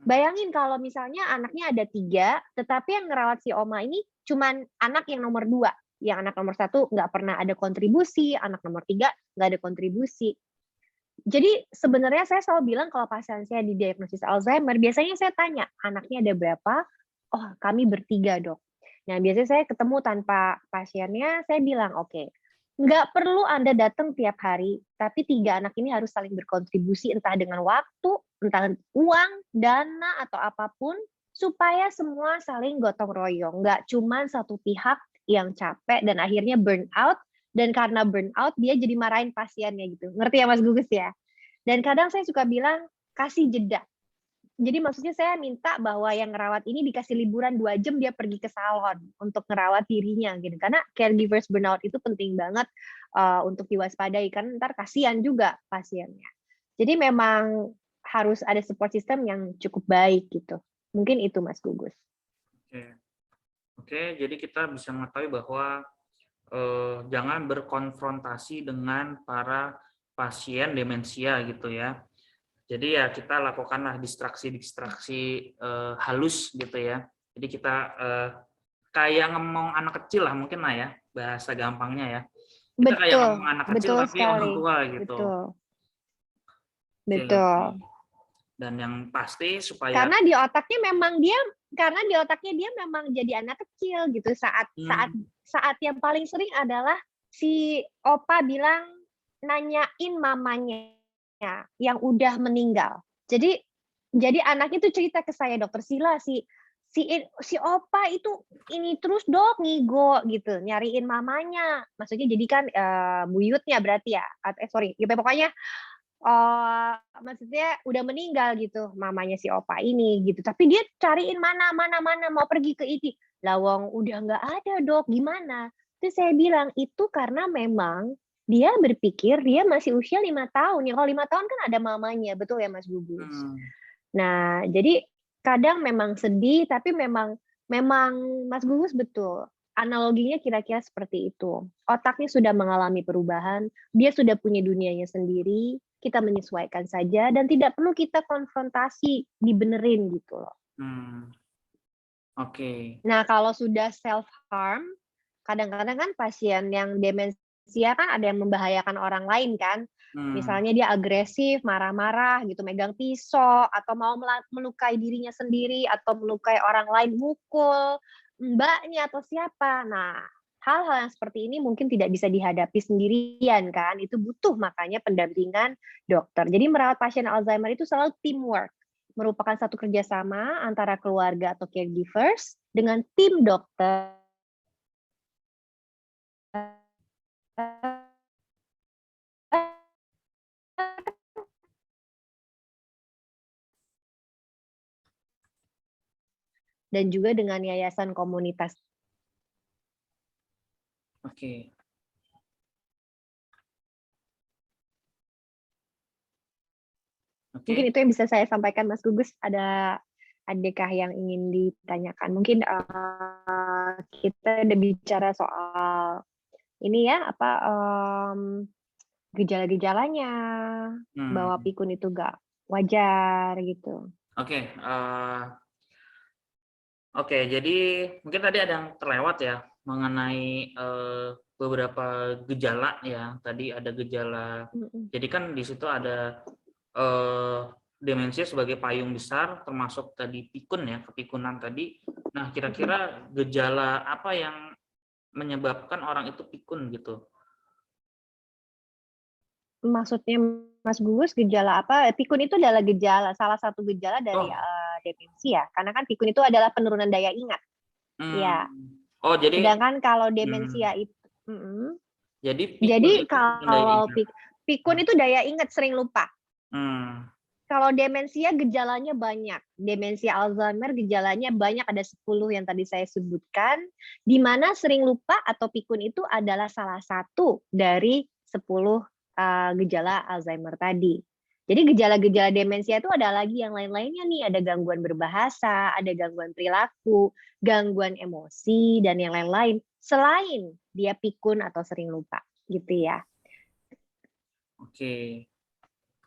Bayangin kalau misalnya anaknya ada 3, tetapi yang ngerawat si oma ini cuman anak yang nomor 2, yang anak nomor 1 nggak pernah ada kontribusi, anak nomor 3 nggak ada kontribusi. Jadi sebenarnya saya selalu bilang kalau pasien saya didiagnosis Alzheimer, biasanya saya tanya, "Anaknya ada berapa?" "Oh, kami bertiga, Dok." Nah, biasanya saya ketemu tanpa pasiennya, saya bilang, "Oke, nggak perlu Anda datang tiap hari, tapi 3 anak ini harus saling berkontribusi entah dengan waktu, entah uang, dana, atau apapun, supaya semua saling gotong royong. Nggak cuman satu pihak yang capek dan akhirnya burn out, dan karena burn out dia jadi marahin pasiennya," gitu. Ngerti ya Mas Gugus ya? Dan kadang saya suka bilang, kasih jeda. Jadi maksudnya saya minta bahwa yang ngerawat ini dikasih liburan 2 jam dia pergi ke salon untuk ngerawat dirinya gitu. Karena caregivers burnout itu penting banget, untuk diwaspadai kan entar kasihan juga pasiennya. Jadi memang harus ada support system yang cukup baik gitu. Mungkin itu Mas Gugus. Oke. Oke, jadi kita bisa mengetahui bahwa jangan berkonfrontasi dengan para pasien demensia gitu ya. Jadi ya kita lakukanlah distraksi-distraksi halus gitu ya. Jadi kita kayak ngomong anak kecil lah mungkin lah ya, bahasa gampangnya ya. Kita kayak Betul, ngomong anak kecil betul tapi orang sekali. tua gitu. Betul, Oke, oke. betul. Dan yang pasti supaya Karena di otaknya dia memang jadi anak kecil gitu saat saat hmm, saat yang paling sering adalah si opa bilang nanyain mamanya yang udah meninggal. Jadi anaknya tuh cerita ke saya, "Dokter Sila, si opa itu ini terus Dok, ngigo," gitu, nyariin mamanya. Maksudnya jadi kan, buyutnya berarti ya, sorry, ya pokoknya maksudnya udah meninggal gitu mamanya si opa ini gitu, tapi dia cariin mana mana mana, mau pergi ke ini. Lah wong udah nggak ada Dok, gimana? Terus saya bilang, "Itu karena memang dia berpikir dia masih usia 5 tahun." Ya kalau 5 tahun kan ada mamanya, betul ya Mas Gugus? hmm, Nah, jadi kadang memang sedih, tapi memang memang Mas Gugus betul, analoginya kira-kira seperti itu. Otaknya sudah mengalami perubahan, dia sudah punya dunianya sendiri, kita menyesuaikan saja dan tidak perlu kita konfrontasi, dibenerin gitu loh. hmm, oke. Nah, kalau sudah self harm, kadang-kadang kan pasien yang demensia kan ada yang membahayakan orang lain kan. Hmm, Misalnya dia agresif, marah-marah gitu, megang pisau, atau mau melukai dirinya sendiri, atau melukai orang lain, mukul mbaknya atau siapa. Nah, hal-hal yang seperti ini mungkin tidak bisa dihadapi sendirian kan, itu butuh makanya pendampingan dokter. Jadi merawat pasien Alzheimer itu selalu teamwork, merupakan satu kerjasama antara keluarga atau caregivers dengan tim dokter dan juga dengan yayasan komunitas. Oke. Mungkin Oke. itu yang bisa saya sampaikan, Mas Gugus. Adakah yang ingin ditanyakan? Mungkin kita udah bicara soal ini ya, gejala-gejalanya, bahwa Hmm. pikun itu nggak wajar gitu. Oke. Oke, jadi mungkin tadi ada yang terlewat ya mengenai beberapa gejala ya. Tadi ada gejala. Mm-mm. Jadi kan di situ ada demensia sebagai payung besar, termasuk tadi pikun ya, kepikunan tadi. Nah, kira-kira gejala apa yang menyebabkan orang itu pikun gitu? Maksudnya Mas Gugus gejala apa? Pikun itu adalah salah satu gejala dari Oh, demensi ya. Karena kan pikun itu adalah penurunan daya ingat. Ya. oh jadi Sedangkan kalau demensia hmm, itu, jadi pikun jadi itu bukan daya kalau ingat. pikun itu daya ingat sering lupa. Hmm, Kalau demensia gejalanya banyak. Demensia Alzheimer gejalanya banyak, ada 10 yang tadi saya sebutkan, di mana sering lupa atau pikun itu adalah salah satu dari 10 gejala Alzheimer tadi. Jadi gejala-gejala demensia itu ada lagi yang lain-lainnya nih, ada gangguan berbahasa, ada gangguan perilaku, gangguan emosi, dan yang lain-lain. Selain dia pikun atau sering lupa, gitu ya. oke.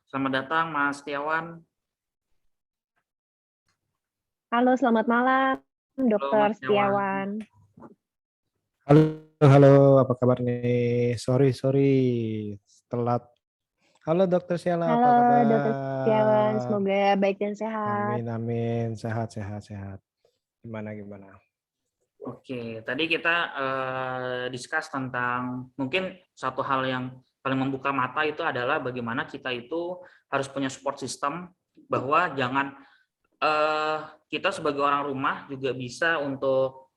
Selamat datang Mas Setiawan. Halo, selamat malam, Halo Mas Dokter Setiawan. Setiawan. Halo, halo, apa kabar nih? Sorry, telat. Halo Dokter Sheila, apa Halo, Dokter Setiawan. kabar? Semoga baik dan sehat. Amin, sehat. Gimana? Oke, tadi kita discuss tentang mungkin satu hal yang paling membuka mata itu adalah bagaimana kita itu harus punya support system, bahwa jangan kita sebagai orang rumah juga bisa untuk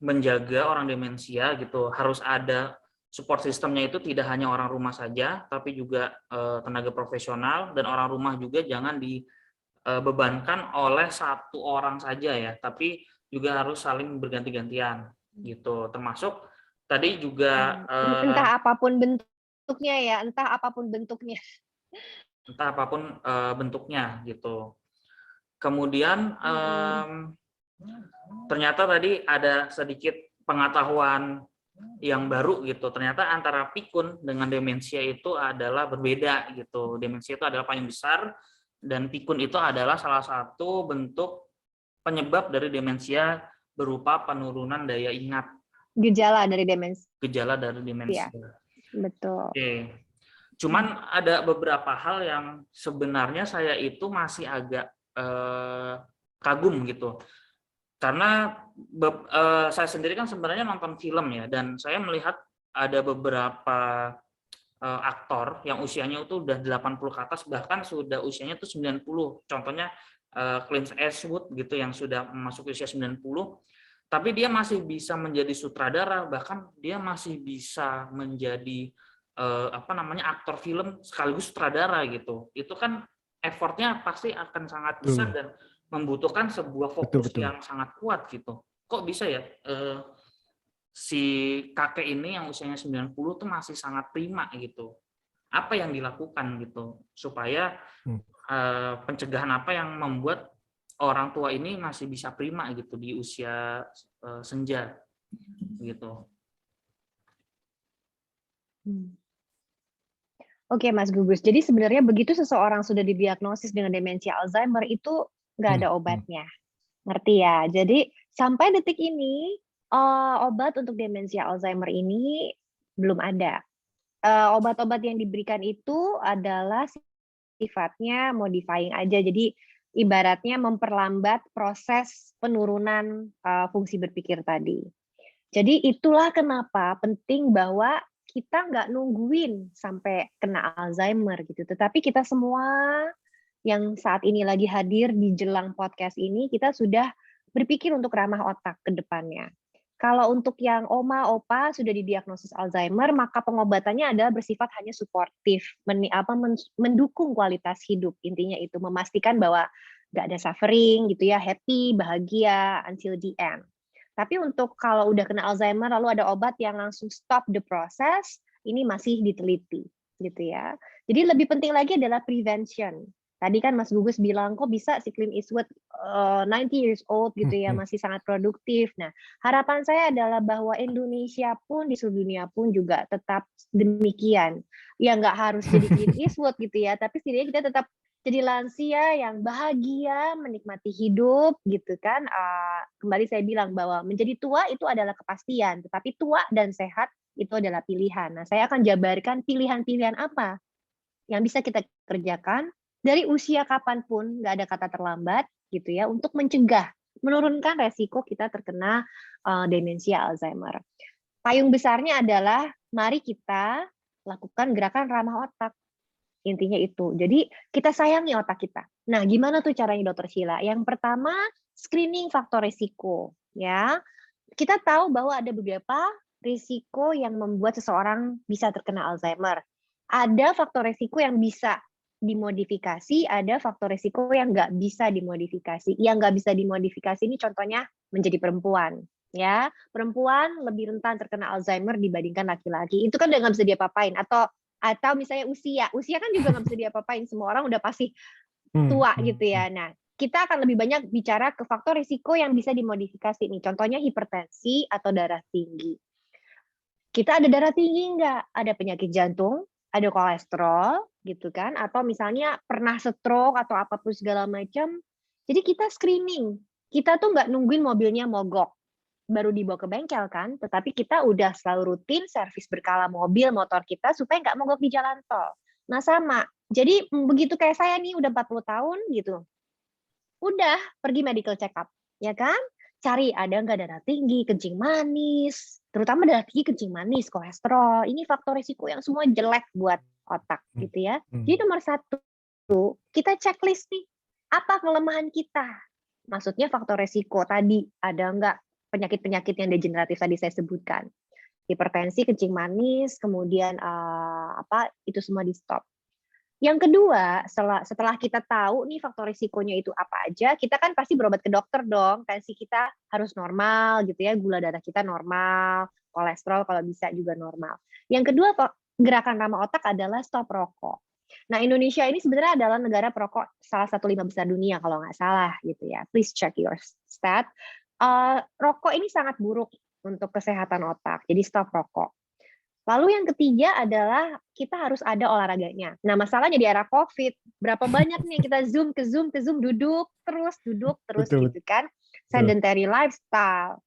menjaga orang demensia gitu. Harus ada support systemnya, itu tidak hanya orang rumah saja, tapi juga tenaga profesional, dan orang rumah juga jangan dibebankan oleh satu orang saja ya, tapi juga harus saling berganti-gantian gitu. Termasuk tadi juga Entah apapun bentuknya ya, entah apapun bentuknya. bentuknya gitu. Kemudian ternyata tadi ada sedikit pengetahuan yang baru gitu. Ternyata antara pikun dengan demensia itu adalah berbeda gitu. Demensia itu adalah payung besar, dan pikun itu adalah salah satu bentuk penyebab dari demensia berupa penurunan daya ingat. Gejala dari demensia. Gejala dari demensia. Betul. Oke. Cuman ada beberapa hal yang sebenarnya saya itu masih agak kagum gitu. Karena saya sendiri kan sebenarnya nonton film ya, dan saya melihat ada beberapa aktor yang usianya itu udah 80 ke atas, bahkan sudah usianya itu 90. Contohnya Clint Eastwood gitu yang sudah masuk usia 90, tapi dia masih bisa menjadi sutradara, bahkan dia masih bisa menjadi aktor film sekaligus sutradara gitu. Itu kan effortnya pasti akan sangat besar dan membutuhkan sebuah fokus Betul. yang sangat kuat gitu. Kok bisa ya si kakek ini yang usianya 90 tuh masih sangat prima gitu. Apa yang dilakukan gitu supaya pencegahan apa yang membuat orang tua ini masih bisa prima gitu di usia senja gitu. Oke, Mas Gugus. Jadi sebenarnya begitu seseorang sudah didiagnosis dengan demensia Alzheimer itu nggak ada obatnya. Ngerti ya? Jadi sampai detik ini obat untuk demensia Alzheimer ini belum ada. Obat-obat yang diberikan itu adalah sifatnya modifying aja. Jadi ibaratnya memperlambat proses penurunan fungsi berpikir tadi. Jadi itulah kenapa penting bahwa kita nggak nungguin sampai kena Alzheimer gitu. Tetapi kita semua yang saat ini lagi hadir di jelang podcast ini, kita sudah berpikir untuk ramah otak ke depannya. Kalau untuk yang oma, opa sudah didiagnosis Alzheimer, maka pengobatannya adalah bersifat hanya suportif, mendukung kualitas hidup. Intinya itu, memastikan bahwa nggak ada suffering gitu ya, happy, bahagia until the end. Tapi untuk kalau udah kena Alzheimer lalu ada obat yang langsung stop the process, ini masih diteliti gitu ya. Jadi lebih penting lagi adalah prevention. Tadi kan Mas Gugus bilang, kok bisa si Clint Eastwood 90 years old gitu ya, masih sangat produktif. Nah, harapan saya adalah bahwa Indonesia pun di seluruh dunia pun juga tetap demikian. Ya nggak harus jadi Clint Eastwood gitu ya, tapi setidaknya kita tetap jadi lansia yang bahagia, menikmati hidup gitu kan. Kembali saya bilang bahwa menjadi tua itu adalah kepastian, tetapi tua dan sehat itu adalah pilihan. Nah, saya akan jabarkan pilihan-pilihan apa yang bisa kita kerjakan dari usia kapanpun, nggak ada kata terlambat gitu ya, untuk mencegah, menurunkan resiko kita terkena demensia Alzheimer. Payung besarnya adalah mari kita lakukan gerakan ramah otak. Intinya itu. Jadi kita sayangi otak kita. Nah, gimana tuh caranya Dokter Sheila? Yang pertama, screening faktor risiko ya. Kita tahu bahwa ada beberapa risiko yang membuat seseorang bisa terkena Alzheimer. Ada faktor risiko yang bisa dimodifikasi, ada faktor risiko yang nggak bisa dimodifikasi. Yang nggak bisa dimodifikasi ini contohnya menjadi perempuan. Ya, perempuan lebih rentan terkena Alzheimer dibandingkan laki-laki. Itu kan udah nggak bisa diapa-apain. Atau misalnya usia kan juga nggak bisa diapa-apain. Semua orang udah pasti tua gitu ya. Nah, kita akan lebih banyak bicara ke faktor risiko yang bisa dimodifikasi nih. Contohnya hipertensi atau darah tinggi. Kita ada darah tinggi nggak? Ada penyakit jantung, ada kolesterol gitu kan, atau misalnya pernah stroke atau apapun segala macam. Jadi kita screening. Kita tuh nggak nungguin mobilnya mogok baru dibawa ke bengkel kan, tetapi kita udah selalu rutin servis berkala mobil, motor kita supaya nggak mogok di jalan tol. Nah sama, jadi begitu kayak saya nih udah 40 tahun gitu, udah pergi medical check up, ya kan? Cari ada nggak darah tinggi, kencing manis, terutama darah tinggi, kencing manis, kolesterol. Ini faktor risiko yang semua jelek buat otak gitu ya. Jadi nomor satu, kita checklist nih, apa kelemahan kita? Maksudnya faktor risiko tadi, ada nggak penyakit-penyakit yang degeneratif tadi saya sebutkan? Hipertensi, kencing manis, kemudian itu semua di stop. Yang kedua, setelah kita tahu nih faktor risikonya itu apa aja, kita kan pasti berobat ke dokter dong. Tensi kita harus normal gitu ya, gula darah kita normal, kolesterol kalau bisa juga normal. Yang kedua, gerakan ramah otak adalah stop rokok. Nah, Indonesia ini sebenarnya adalah negara perokok salah satu 5 besar dunia kalau nggak salah gitu ya. Please check your stat. Rokok ini sangat buruk untuk kesehatan otak, jadi stop rokok. Lalu yang ketiga adalah kita harus ada olahraganya. Nah, masalahnya di era COVID, berapa banyak nih kita Zoom ke Zoom, duduk terus Betul, gitu kan. Sedentary lifestyle.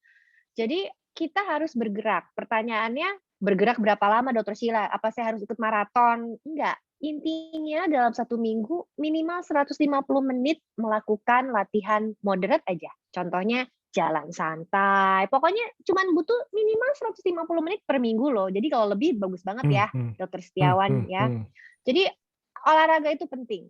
Jadi kita harus bergerak. Pertanyaannya, bergerak berapa lama Dokter Sheila? Apa saya harus ikut maraton? Enggak. Intinya dalam 1 minggu minimal 150 menit melakukan latihan moderate aja. Contohnya jalan santai. Pokoknya cuman butuh minimal 150 menit per minggu loh. Jadi kalau lebih bagus banget ya, Dokter Setiawan ya. Jadi olahraga itu penting.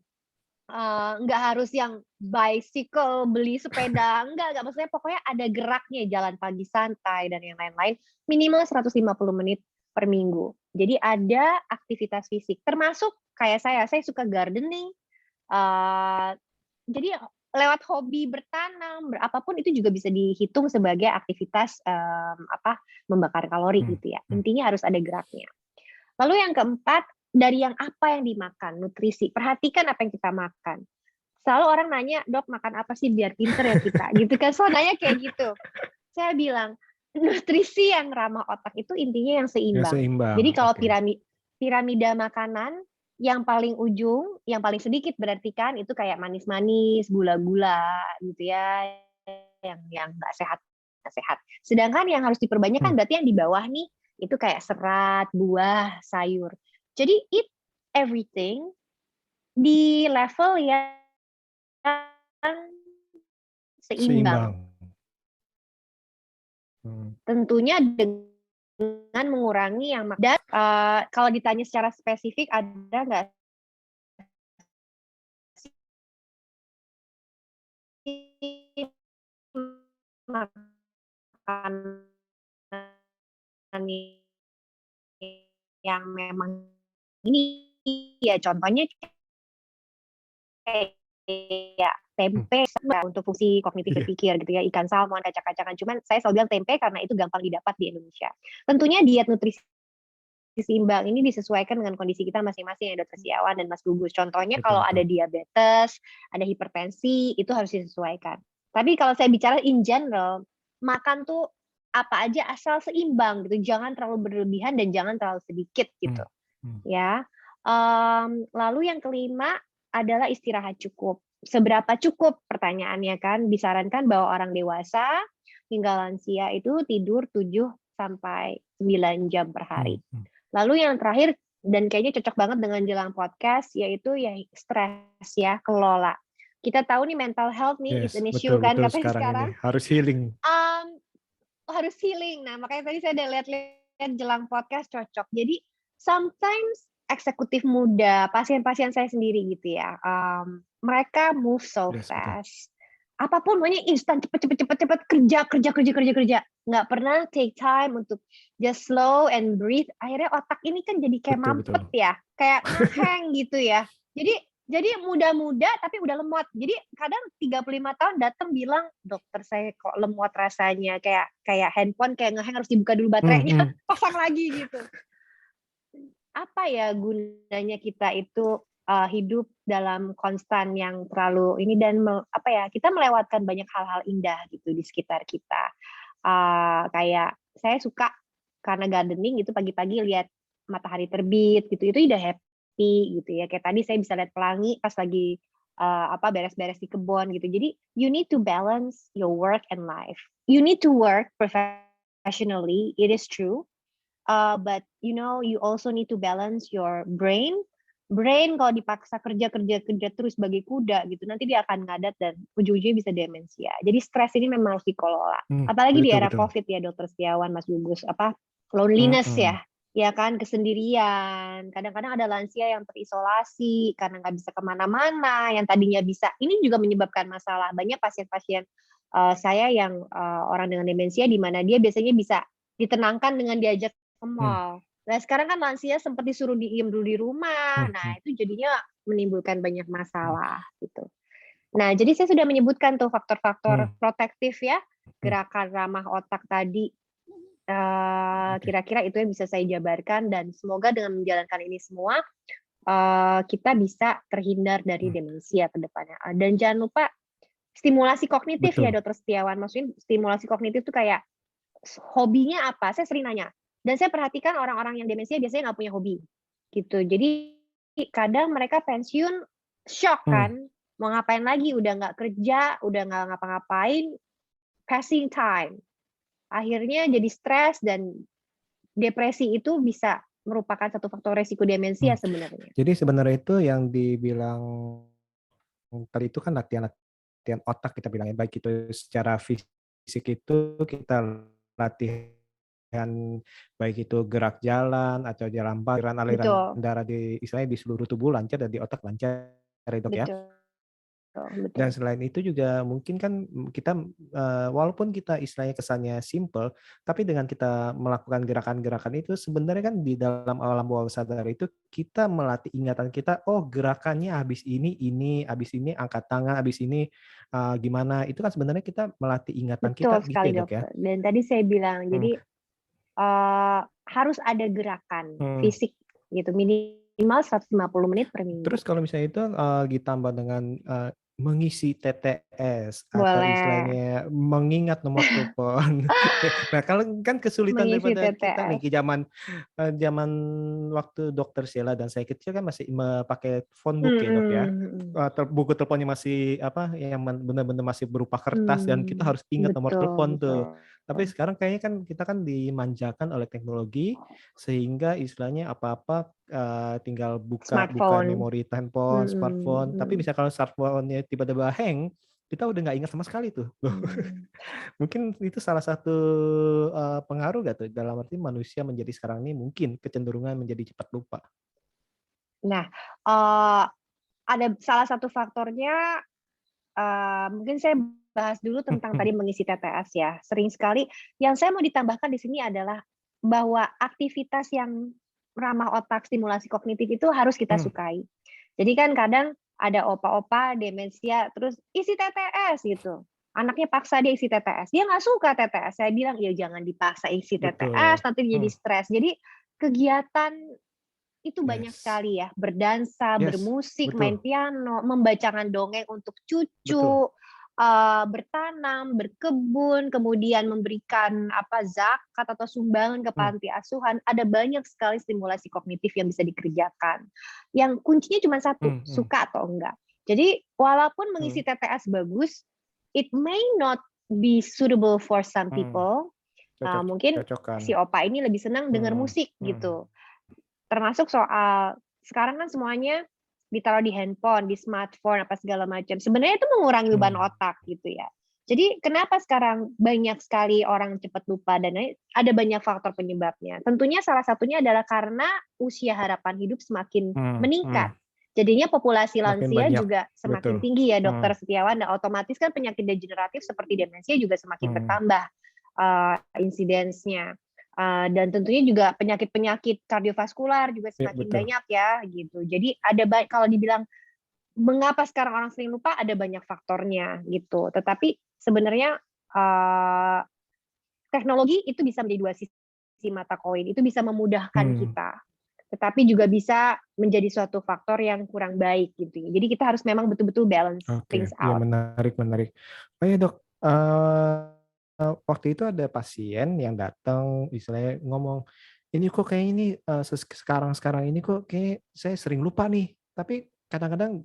Nggak harus yang bicycle, beli sepeda, enggak, maksudnya pokoknya ada geraknya, jalan pagi santai dan yang lain-lain, minimal 150 menit per minggu. Jadi ada aktivitas fisik, termasuk kayak saya suka gardening, jadi lewat hobi bertanam, apapun itu juga bisa dihitung sebagai aktivitas membakar kalori gitu ya. Intinya harus ada geraknya. Lalu yang keempat, dari yang apa yang dimakan, nutrisi. Perhatikan apa yang kita makan. Selalu orang nanya, dok makan apa sih biar pinter ya kita? Gitu kan, so nanya kayak gitu. Saya bilang, nutrisi yang ramah otak itu intinya yang seimbang. Jadi kalau piramida makanan, yang paling ujung, yang paling sedikit berarti kan itu kayak manis-manis, gula-gula gitu ya, yang nggak sehat. Sedangkan yang harus diperbanyak kan berarti yang di bawah nih, itu kayak serat, buah, sayur. Jadi eat everything di level yang seimbang. Tentunya dengan mengurangi yang dan kalau ditanya secara spesifik ada nggak sih makanan yang memang ini ya contohnya kayak kayak tempe untuk fungsi kognitif Iya. berpikir gitu ya, ikan salmon, kacang-kacangan. Cuman saya selalu bilang tempe karena itu gampang didapat di Indonesia. Tentunya diet nutrisi seimbang ini disesuaikan dengan kondisi kita masing-masing ya Dokter Setiawan dan Mas Gugus. Contohnya kalau ada Betul. diabetes, ada hipertensi, itu harus disesuaikan. Tapi kalau saya bicara in general, makan tuh apa aja asal seimbang gitu, jangan terlalu berlebihan dan jangan terlalu sedikit gitu ya. Lalu yang kelima adalah istirahat cukup. Seberapa cukup pertanyaannya kan? Disarankan bahwa orang dewasa hingga lansia itu tidur 7 sampai 9 jam per hari. Lalu yang terakhir dan kayaknya cocok banget dengan jelang podcast yaitu ya stres ya, kelola. Kita tahu nih mental health nih is Yes, an issue kan betul katanya sekarang. ini harus healing. Harus healing. Nah, makanya tadi saya udah lihat jelang podcast cocok. Jadi sometimes eksekutif muda, pasien-pasien saya sendiri gitu ya, mereka move so Yes, betul. fast. Apapun maunya instan, cepet, kerja. Nggak pernah take time untuk just slow and breathe. Akhirnya otak ini kan jadi kayak Betul. mampet ya, kayak ngehang gitu ya. Jadi muda-muda tapi udah lemot. Jadi kadang 35 tahun datang bilang, "Dokter saya kok lemot rasanya, kayak handphone kayak ngehang harus dibuka dulu baterainya, pasang lagi," gitu. Apa ya gunanya kita itu hidup dalam konstan yang terlalu ini dan kita melewatkan banyak hal-hal indah gitu di sekitar kita. Kayak saya suka karena gardening gitu pagi-pagi lihat matahari terbit gitu, itu udah happy gitu ya. Kayak tadi saya bisa lihat pelangi pas lagi beres-beres di kebun gitu. Jadi you need to balance your work and life. You need to work professionally, it is true. But you also need to balance your brain. Brain kalau dipaksa kerja terus sebagai kuda gitu, nanti dia akan ngadat dan ujung-ujungnya bisa demensia. Jadi stres ini memang harus dikelola. Apalagi di era COVID ya, Dokter Setiawan, Mas Gugus, loneliness ya kan, kesendirian. Kadang-kadang ada lansia yang terisolasi karena nggak bisa kemana-mana, yang tadinya bisa. Ini juga menyebabkan masalah. Banyak pasien-pasien saya yang orang dengan demensia di mana dia biasanya bisa ditenangkan dengan diajak ke mall. Nah, sekarang kan lansia sempat disuruh diem dulu di rumah. Nah, itu jadinya menimbulkan banyak masalah gitu. Nah, jadi saya sudah menyebutkan tuh faktor-faktor protektif ya, gerakan ramah otak tadi. Kira-kira itu yang bisa saya jabarkan dan semoga dengan menjalankan ini semua kita bisa terhindar dari demensia ke depannya. Dan jangan lupa stimulasi kognitif ya, Dokter Setiawan. Maksudnya stimulasi kognitif itu kayak hobinya apa? Saya sering nanya. Dan saya perhatikan orang-orang yang demensia biasanya nggak punya hobi, gitu. Jadi kadang mereka pensiun shock kan, mau ngapain lagi? Udah nggak kerja, udah nggak ngapa-ngapain, passing time. Akhirnya jadi stres dan depresi itu bisa merupakan satu faktor resiko demensia sebenarnya. Jadi sebenarnya itu yang dibilang tadi itu kan latihan otak kita bilangnya, baik itu secara fisik itu kita latihan baik itu gerak jalan atau jalan aliran darah di istilahnya di seluruh tubuh lancar dan di otak lancar ya Dok ya. Dan selain itu juga mungkin kan kita walaupun kita istilahnya kesannya simple, tapi dengan kita melakukan gerakan-gerakan itu sebenarnya kan di dalam alam bawah sadar itu kita melatih ingatan kita, oh gerakannya habis ini, habis ini angkat tangan, habis ini gimana. Itu kan sebenarnya kita melatih ingatan kita Betul gitu sekali, ya Dok ya. Dokter. Dan tadi saya bilang, jadi harus ada gerakan fisik gitu, minimal 150 menit per minggu. Terus kalau misalnya itu ditambah dengan mengisi TTS atau Boleh. istilahnya mengingat nomor telepon. Nah, kalau kan kesulitan Mengisi daripada kita nih TTS. zaman waktu Dokter Sheila dan saya kecil kan masih pakai phone book ya Dok ya. Buku teleponnya masih yang benar-benar masih berupa kertas dan kita harus ingat nomor telepon tuh. Tapi sekarang kayaknya kan kita kan dimanjakan oleh teknologi sehingga istilahnya apa-apa tinggal buka memori handphone, smartphone. Tapi bisa kalau smartphone-nya tiba-tiba hang, kita udah nggak ingat sama sekali tuh. Mungkin itu salah satu pengaruh nggak tuh dalam arti manusia menjadi sekarang ini mungkin kecenderungan menjadi cepat lupa. Nah, ada salah satu faktornya, mungkin saya bahas dulu tentang tadi mengisi TTS ya. Sering sekali yang saya mau ditambahkan di sini adalah bahwa aktivitas yang ramah otak, stimulasi kognitif itu harus kita sukai. Jadi kan kadang ada opa-opa demensia terus isi TTS gitu. Anaknya paksa dia isi TTS. Dia nggak suka TTS. Saya bilang, "Ya jangan dipaksa isi TTS, Betul. nanti jadi stres." Jadi kegiatan itu banyak Yes. sekali ya, berdansa, Yes, bermusik, main betul, piano, membacakan dongeng untuk betul. cucu, bertanam, berkebun, kemudian memberikan zakat atau sumbangan ke Hmm, panti asuhan. Ada banyak sekali stimulasi kognitif yang bisa dikerjakan. Yang kuncinya cuma satu, hmm, hmm, suka atau enggak. Jadi walaupun hmm, mengisi TTS bagus, it may not be suitable for some hmm. people. Cocok, Mungkin cocokan. si opa ini lebih senang dengar Hmm, musik hmm, gitu. Termasuk soal sekarang kan semuanya ditaruh di handphone, di smartphone, apa segala macam. Sebenarnya itu mengurangi beban hmm, otak gitu ya. Jadi kenapa sekarang banyak sekali orang cepat lupa dan ada banyak faktor penyebabnya. Tentunya salah satunya adalah karena usia harapan hidup semakin hmm, hmm. meningkat. Jadinya populasi Makin lansia banyak, juga semakin betul. tinggi ya, Hmm, Dokter Setiawan. Dan otomatis kan penyakit degeneratif seperti demensia juga semakin hmm. bertambah insidensnya. Dan tentunya juga penyakit-penyakit kardiovaskular juga Ya, semakin betul. banyak ya gitu. Jadi ada kalau dibilang mengapa sekarang orang sering lupa, ada banyak faktornya gitu. Tetapi sebenarnya teknologi itu bisa menjadi dua sisi mata koin. Itu bisa memudahkan Hmm, kita, tetapi juga bisa menjadi suatu faktor yang kurang baik gitu. Jadi kita harus memang betul-betul balance things oke, ya out. menarik, menarik. Oh ya dok, waktu itu ada pasien yang datang, istilahnya ngomong, ini kok kayak ini sekarang ini kok kayak saya sering lupa nih. Tapi kadang-kadang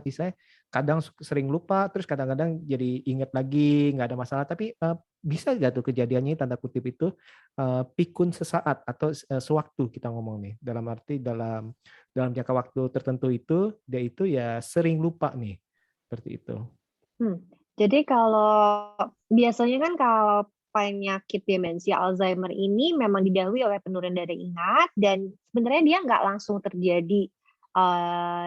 istilahnya kadang sering lupa, terus kadang-kadang jadi ingat lagi, nggak ada masalah. Tapi bisa nggak tuh kejadiannya tanda kutip itu pikun sesaat atau sewaktu kita ngomong nih, dalam arti dalam jangka waktu tertentu itu dia itu ya sering lupa nih, seperti itu. Jadi kalau biasanya kan kalau penyakit demensia Alzheimer ini memang didahului oleh penurunan daya ingat dan sebenarnya dia nggak langsung terjadi,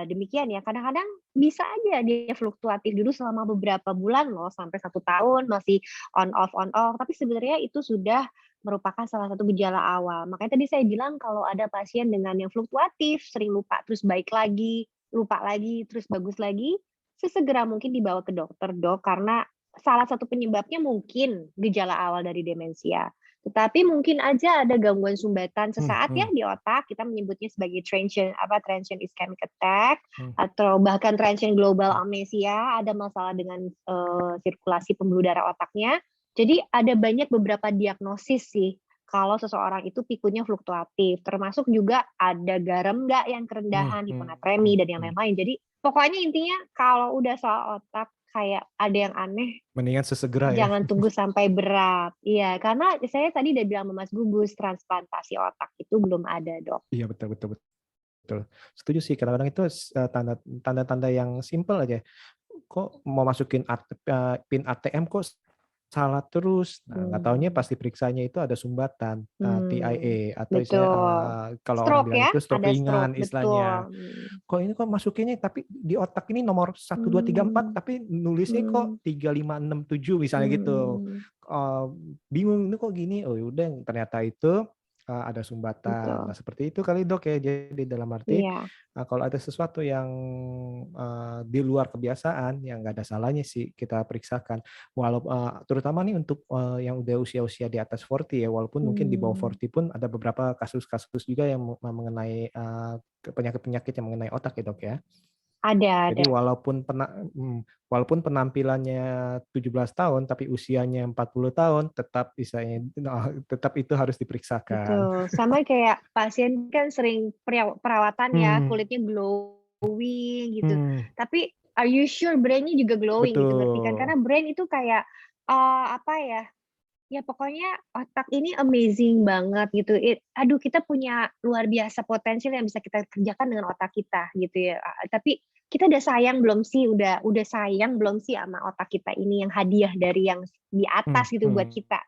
demikian ya. Kadang-kadang bisa aja dia fluktuatif dulu selama beberapa bulan loh, sampai 1 tahun masih on off, tapi sebenarnya itu sudah merupakan salah satu gejala awal. Makanya tadi saya bilang kalau ada pasien dengan yang fluktuatif, sering lupa terus baik lagi, lupa lagi, terus bagus lagi, sesegera mungkin dibawa ke dokter, Dok, karena salah satu penyebabnya mungkin gejala awal dari demensia. Tetapi mungkin aja ada gangguan sumbatan Hmm, sesaat ya hmm, di otak, kita menyebutnya sebagai transient ischemic attack hmm, atau bahkan transient global amnesia, ada masalah dengan sirkulasi pembuluh darah otaknya. Jadi ada banyak beberapa diagnosis sih kalau seseorang itu pikunya fluktuatif, termasuk juga ada garam nggak yang hmm, kerendahan, hmm, hmm, hiponatremi dan yang hmm. lain-lain. Jadi pokoknya intinya kalau udah soal otak kayak ada yang aneh, Mendingan sesegera ya. jangan tunggu sampai berat. Iya, karena saya tadi udah bilang sama Mas Gugus, transplantasi otak itu belum ada, Dok. Iya, betul, betul, betul. Setuju sih, kadang-kadang itu tanda-tanda yang simpel aja. Kok mau masukin PIN ATM kok salah terus. Nah, nggak taunya Hmm, pas diperiksanya itu ada sumbatan, TIA atau istilahnya betul. kalau orang Stroke bilang ya, itu stroke ada ringan stroke, istilahnya. betul. Kok ini kok masukinnya tapi di otak ini nomor 1, 2, 3, 4 Hmm, tapi nulisnya kok hmm, 3, 5, 6, 7 misalnya gitu. hmm, Eh, Bingung ini kok gini. Oh udah ternyata itu ada sumbatan. Nah betul. seperti itu kali dok ya. Jadi dalam arti Iya, kalau ada sesuatu yang di luar kebiasaan, yang nggak ada salahnya sih kita periksakan. Terutama nih untuk yang udah usia-usia di atas 40 ya, walaupun mungkin di bawah hmm. 40 pun ada beberapa kasus-kasus juga yang mengenai penyakit-penyakit yang mengenai otak ya dok ya. Jadi Ada. walaupun penampilannya 17 tahun, tapi usianya 40 tahun, tetap itu harus diperiksakan. Betul, sama kayak pasien kan sering perawatan ya, Hmm, kulitnya glowing gitu. hmm, Tapi are you sure brain-nya juga glowing gitu, ngerti kan? betul. Karena brain itu kayak, apa ya, ya pokoknya otak ini amazing banget gitu. Aduh kita punya luar biasa potensial yang bisa kita kerjakan dengan otak kita gitu ya. Tapi kita udah sayang belum sih, udah sayang belum sih sama otak kita ini yang hadiah dari yang di Hmm, atas gitu buat hmm, kita.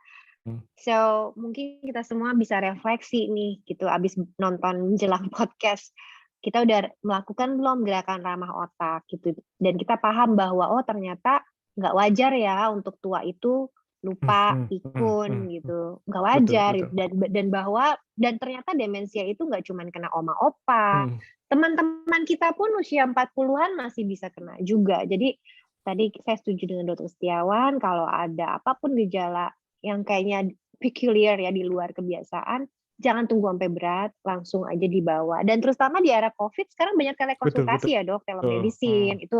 hmm. So, mungkin kita semua bisa refleksi nih gitu abis nonton menjelang podcast. Kita udah melakukan belum gerakan ramah otak gitu. Dan kita paham bahwa oh ternyata nggak wajar ya untuk tua itu lupa, Hmm, pikun gitu, nggak betul, wajar betul. gitu. Dan ternyata demensia itu nggak cuma kena oma opa, Hmm, teman-teman kita pun usia 40-an masih bisa kena juga. Jadi tadi saya setuju dengan Dokter Setiawan kalau ada apapun gejala yang kayaknya peculiar ya di luar kebiasaan, jangan tunggu sampai berat, langsung aja dibawa. Dan terutama di era COVID sekarang banyak betul, betul. telekonsultasi ya dok, telemedicine itu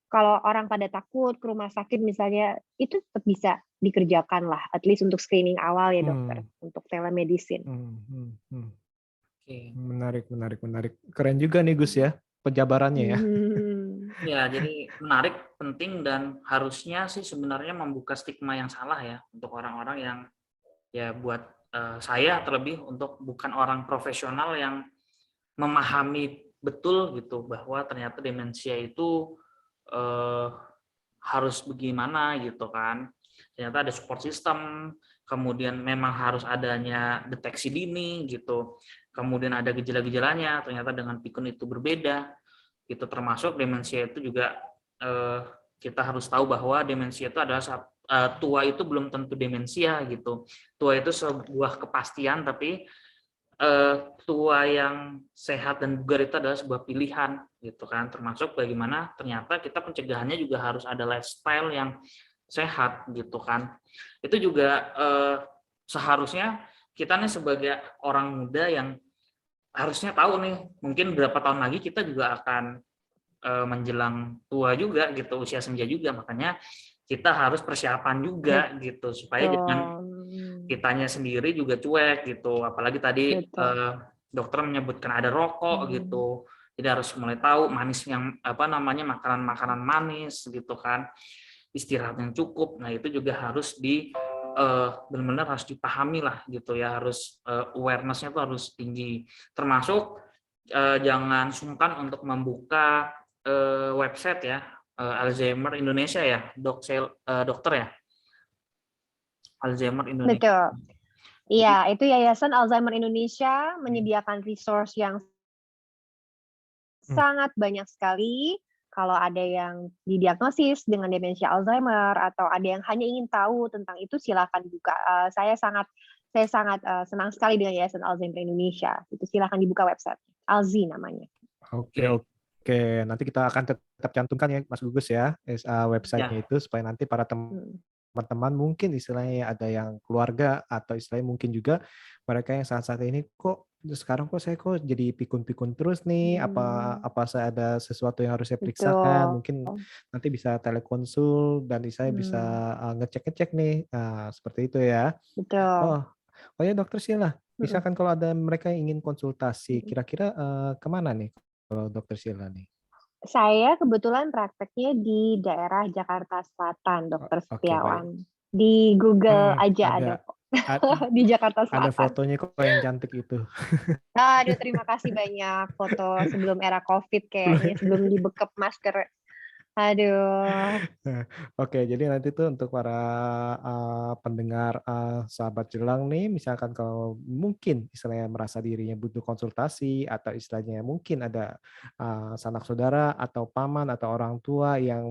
kalau orang pada takut ke rumah sakit misalnya, itu tetap bisa dikerjakan lah, at least untuk screening awal ya dokter, Hmm, untuk telemedicine. hmm, hmm, hmm. Oke. Menarik, menarik, menarik. Keren juga nih Gus ya, penjabarannya ya. Mhm. Ya, jadi menarik, penting, dan harusnya sih sebenarnya membuka stigma yang salah ya untuk orang-orang yang ya buat saya terlebih untuk bukan orang profesional yang memahami betul gitu bahwa ternyata demensia itu eh, harus bagaimana gitu kan. Ternyata ada support system, kemudian memang harus adanya deteksi dini gitu. Kemudian ada gejala-gejalanya, ternyata dengan pikun itu berbeda. Gitu termasuk demensia itu juga eh, kita harus tahu bahwa demensia itu adalah tua itu belum tentu demensia gitu. Tua itu sebuah kepastian, tapi tua yang sehat dan bugar itu adalah sebuah pilihan gitu kan. Termasuk bagaimana ternyata kita pencegahannya juga harus ada lifestyle yang sehat gitu kan. Itu juga seharusnya kita nih sebagai orang muda yang harusnya tahu nih, mungkin berapa tahun lagi kita juga akan menjelang tua juga gitu, usia senja juga, makanya kita harus persiapan juga gitu supaya jangan Betul, kitanya sendiri juga cuek gitu. Apalagi tadi betul. dokter menyebutkan ada rokok Mhm. gitu, jadi harus mulai tahu manis yang apa namanya, makanan-makanan manis gitu kan, istirahat yang cukup. Nah itu juga harus benar-benar harus dipahami lah gitu ya, harus awareness-nya tuh harus tinggi. Termasuk jangan sungkan untuk membuka website ya, Alzheimer Indonesia ya, dokter ya, Alzheimer Indonesia. Betul. Jadi Iya, itu Yayasan Alzheimer Indonesia menyediakan resource yang Hmm, sangat banyak sekali. Kalau ada yang didiagnosis dengan demensia Alzheimer atau ada yang hanya ingin tahu tentang itu, silakan buka. Saya sangat senang sekali dengan Yayasan Alzheimer Indonesia. Itu silakan dibuka website. Alzi namanya. Oke, oke oke. Nanti kita akan tetap cantumkan ya Mas Gugus ya, website-nya ya, itu supaya nanti para Hmm. teman-teman mungkin istilahnya ada yang keluarga atau istilahnya mungkin juga mereka yang saat-saat ini kok sekarang kok saya kok jadi pikun-pikun terus nih, apa Hmm. apa saya ada sesuatu yang harus saya periksakan, Betul. mungkin nanti bisa telekonsul dan saya bisa Hmm. ngecek-ngecek nih. Nah, seperti itu ya. Betul. Oh, oh ya Dokter Sheila, Mm-mm. misalkan kalau ada mereka yang ingin konsultasi, Mm-mm. kira-kira kemana nih kalau Dokter Sheila nih? Saya kebetulan prakteknya di daerah Jakarta Selatan, Dokter Oke, baik. Setiawan. Di Google aja ada Ada kok. a- Di Jakarta ada Selatan. fotonya kok yang cantik itu. Aduh, terima kasih banyak foto sebelum era COVID kayaknya, sebelum dibekep masker. Aduh. Nah, oke, jadi nanti tuh untuk para pendengar sahabat jelang nih, misalkan kalau mungkin istilahnya merasa dirinya butuh konsultasi atau istilahnya mungkin ada sanak saudara atau paman atau orang tua yang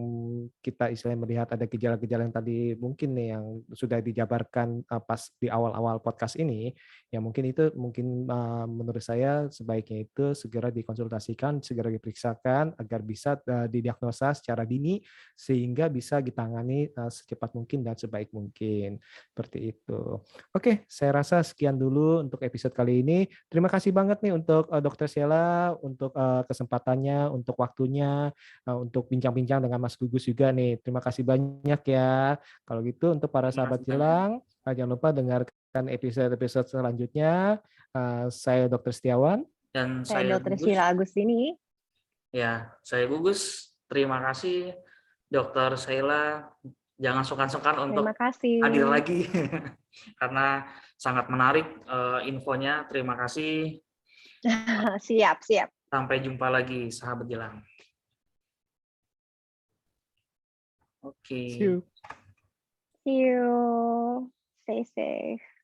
kita istilahnya melihat ada gejala-gejala yang tadi mungkin nih yang sudah dijabarkan pas di awal-awal podcast ini, ya mungkin itu mungkin menurut saya sebaiknya itu segera dikonsultasikan, segera diperiksakan agar bisa didiagnosa secara dini sehingga bisa ditangani secepat mungkin dan sebaik mungkin. Seperti itu. Oke, saya rasa sekian dulu untuk episode kali ini. Terima kasih banget nih untuk Dokter Sheila untuk kesempatannya, untuk waktunya, untuk bincang-bincang dengan Mas Gugus juga nih. Terima kasih banyak ya. Kalau gitu untuk para terima sahabat kasih banyak. jelang, jangan lupa dengarkan episode-episode selanjutnya. Saya Dokter Setiawan. Dan Saya saya Dr. Gugus. Sheila Agustini. Ya, saya Gugus. Terima kasih Dokter Sheila. Jangan sungkan-sungkan untuk Terima kasih. hadir lagi karena sangat menarik infonya. Terima kasih. Siap, siap. Sampai jumpa lagi, sahabat jelang. Oke. See you. See you. Stay safe.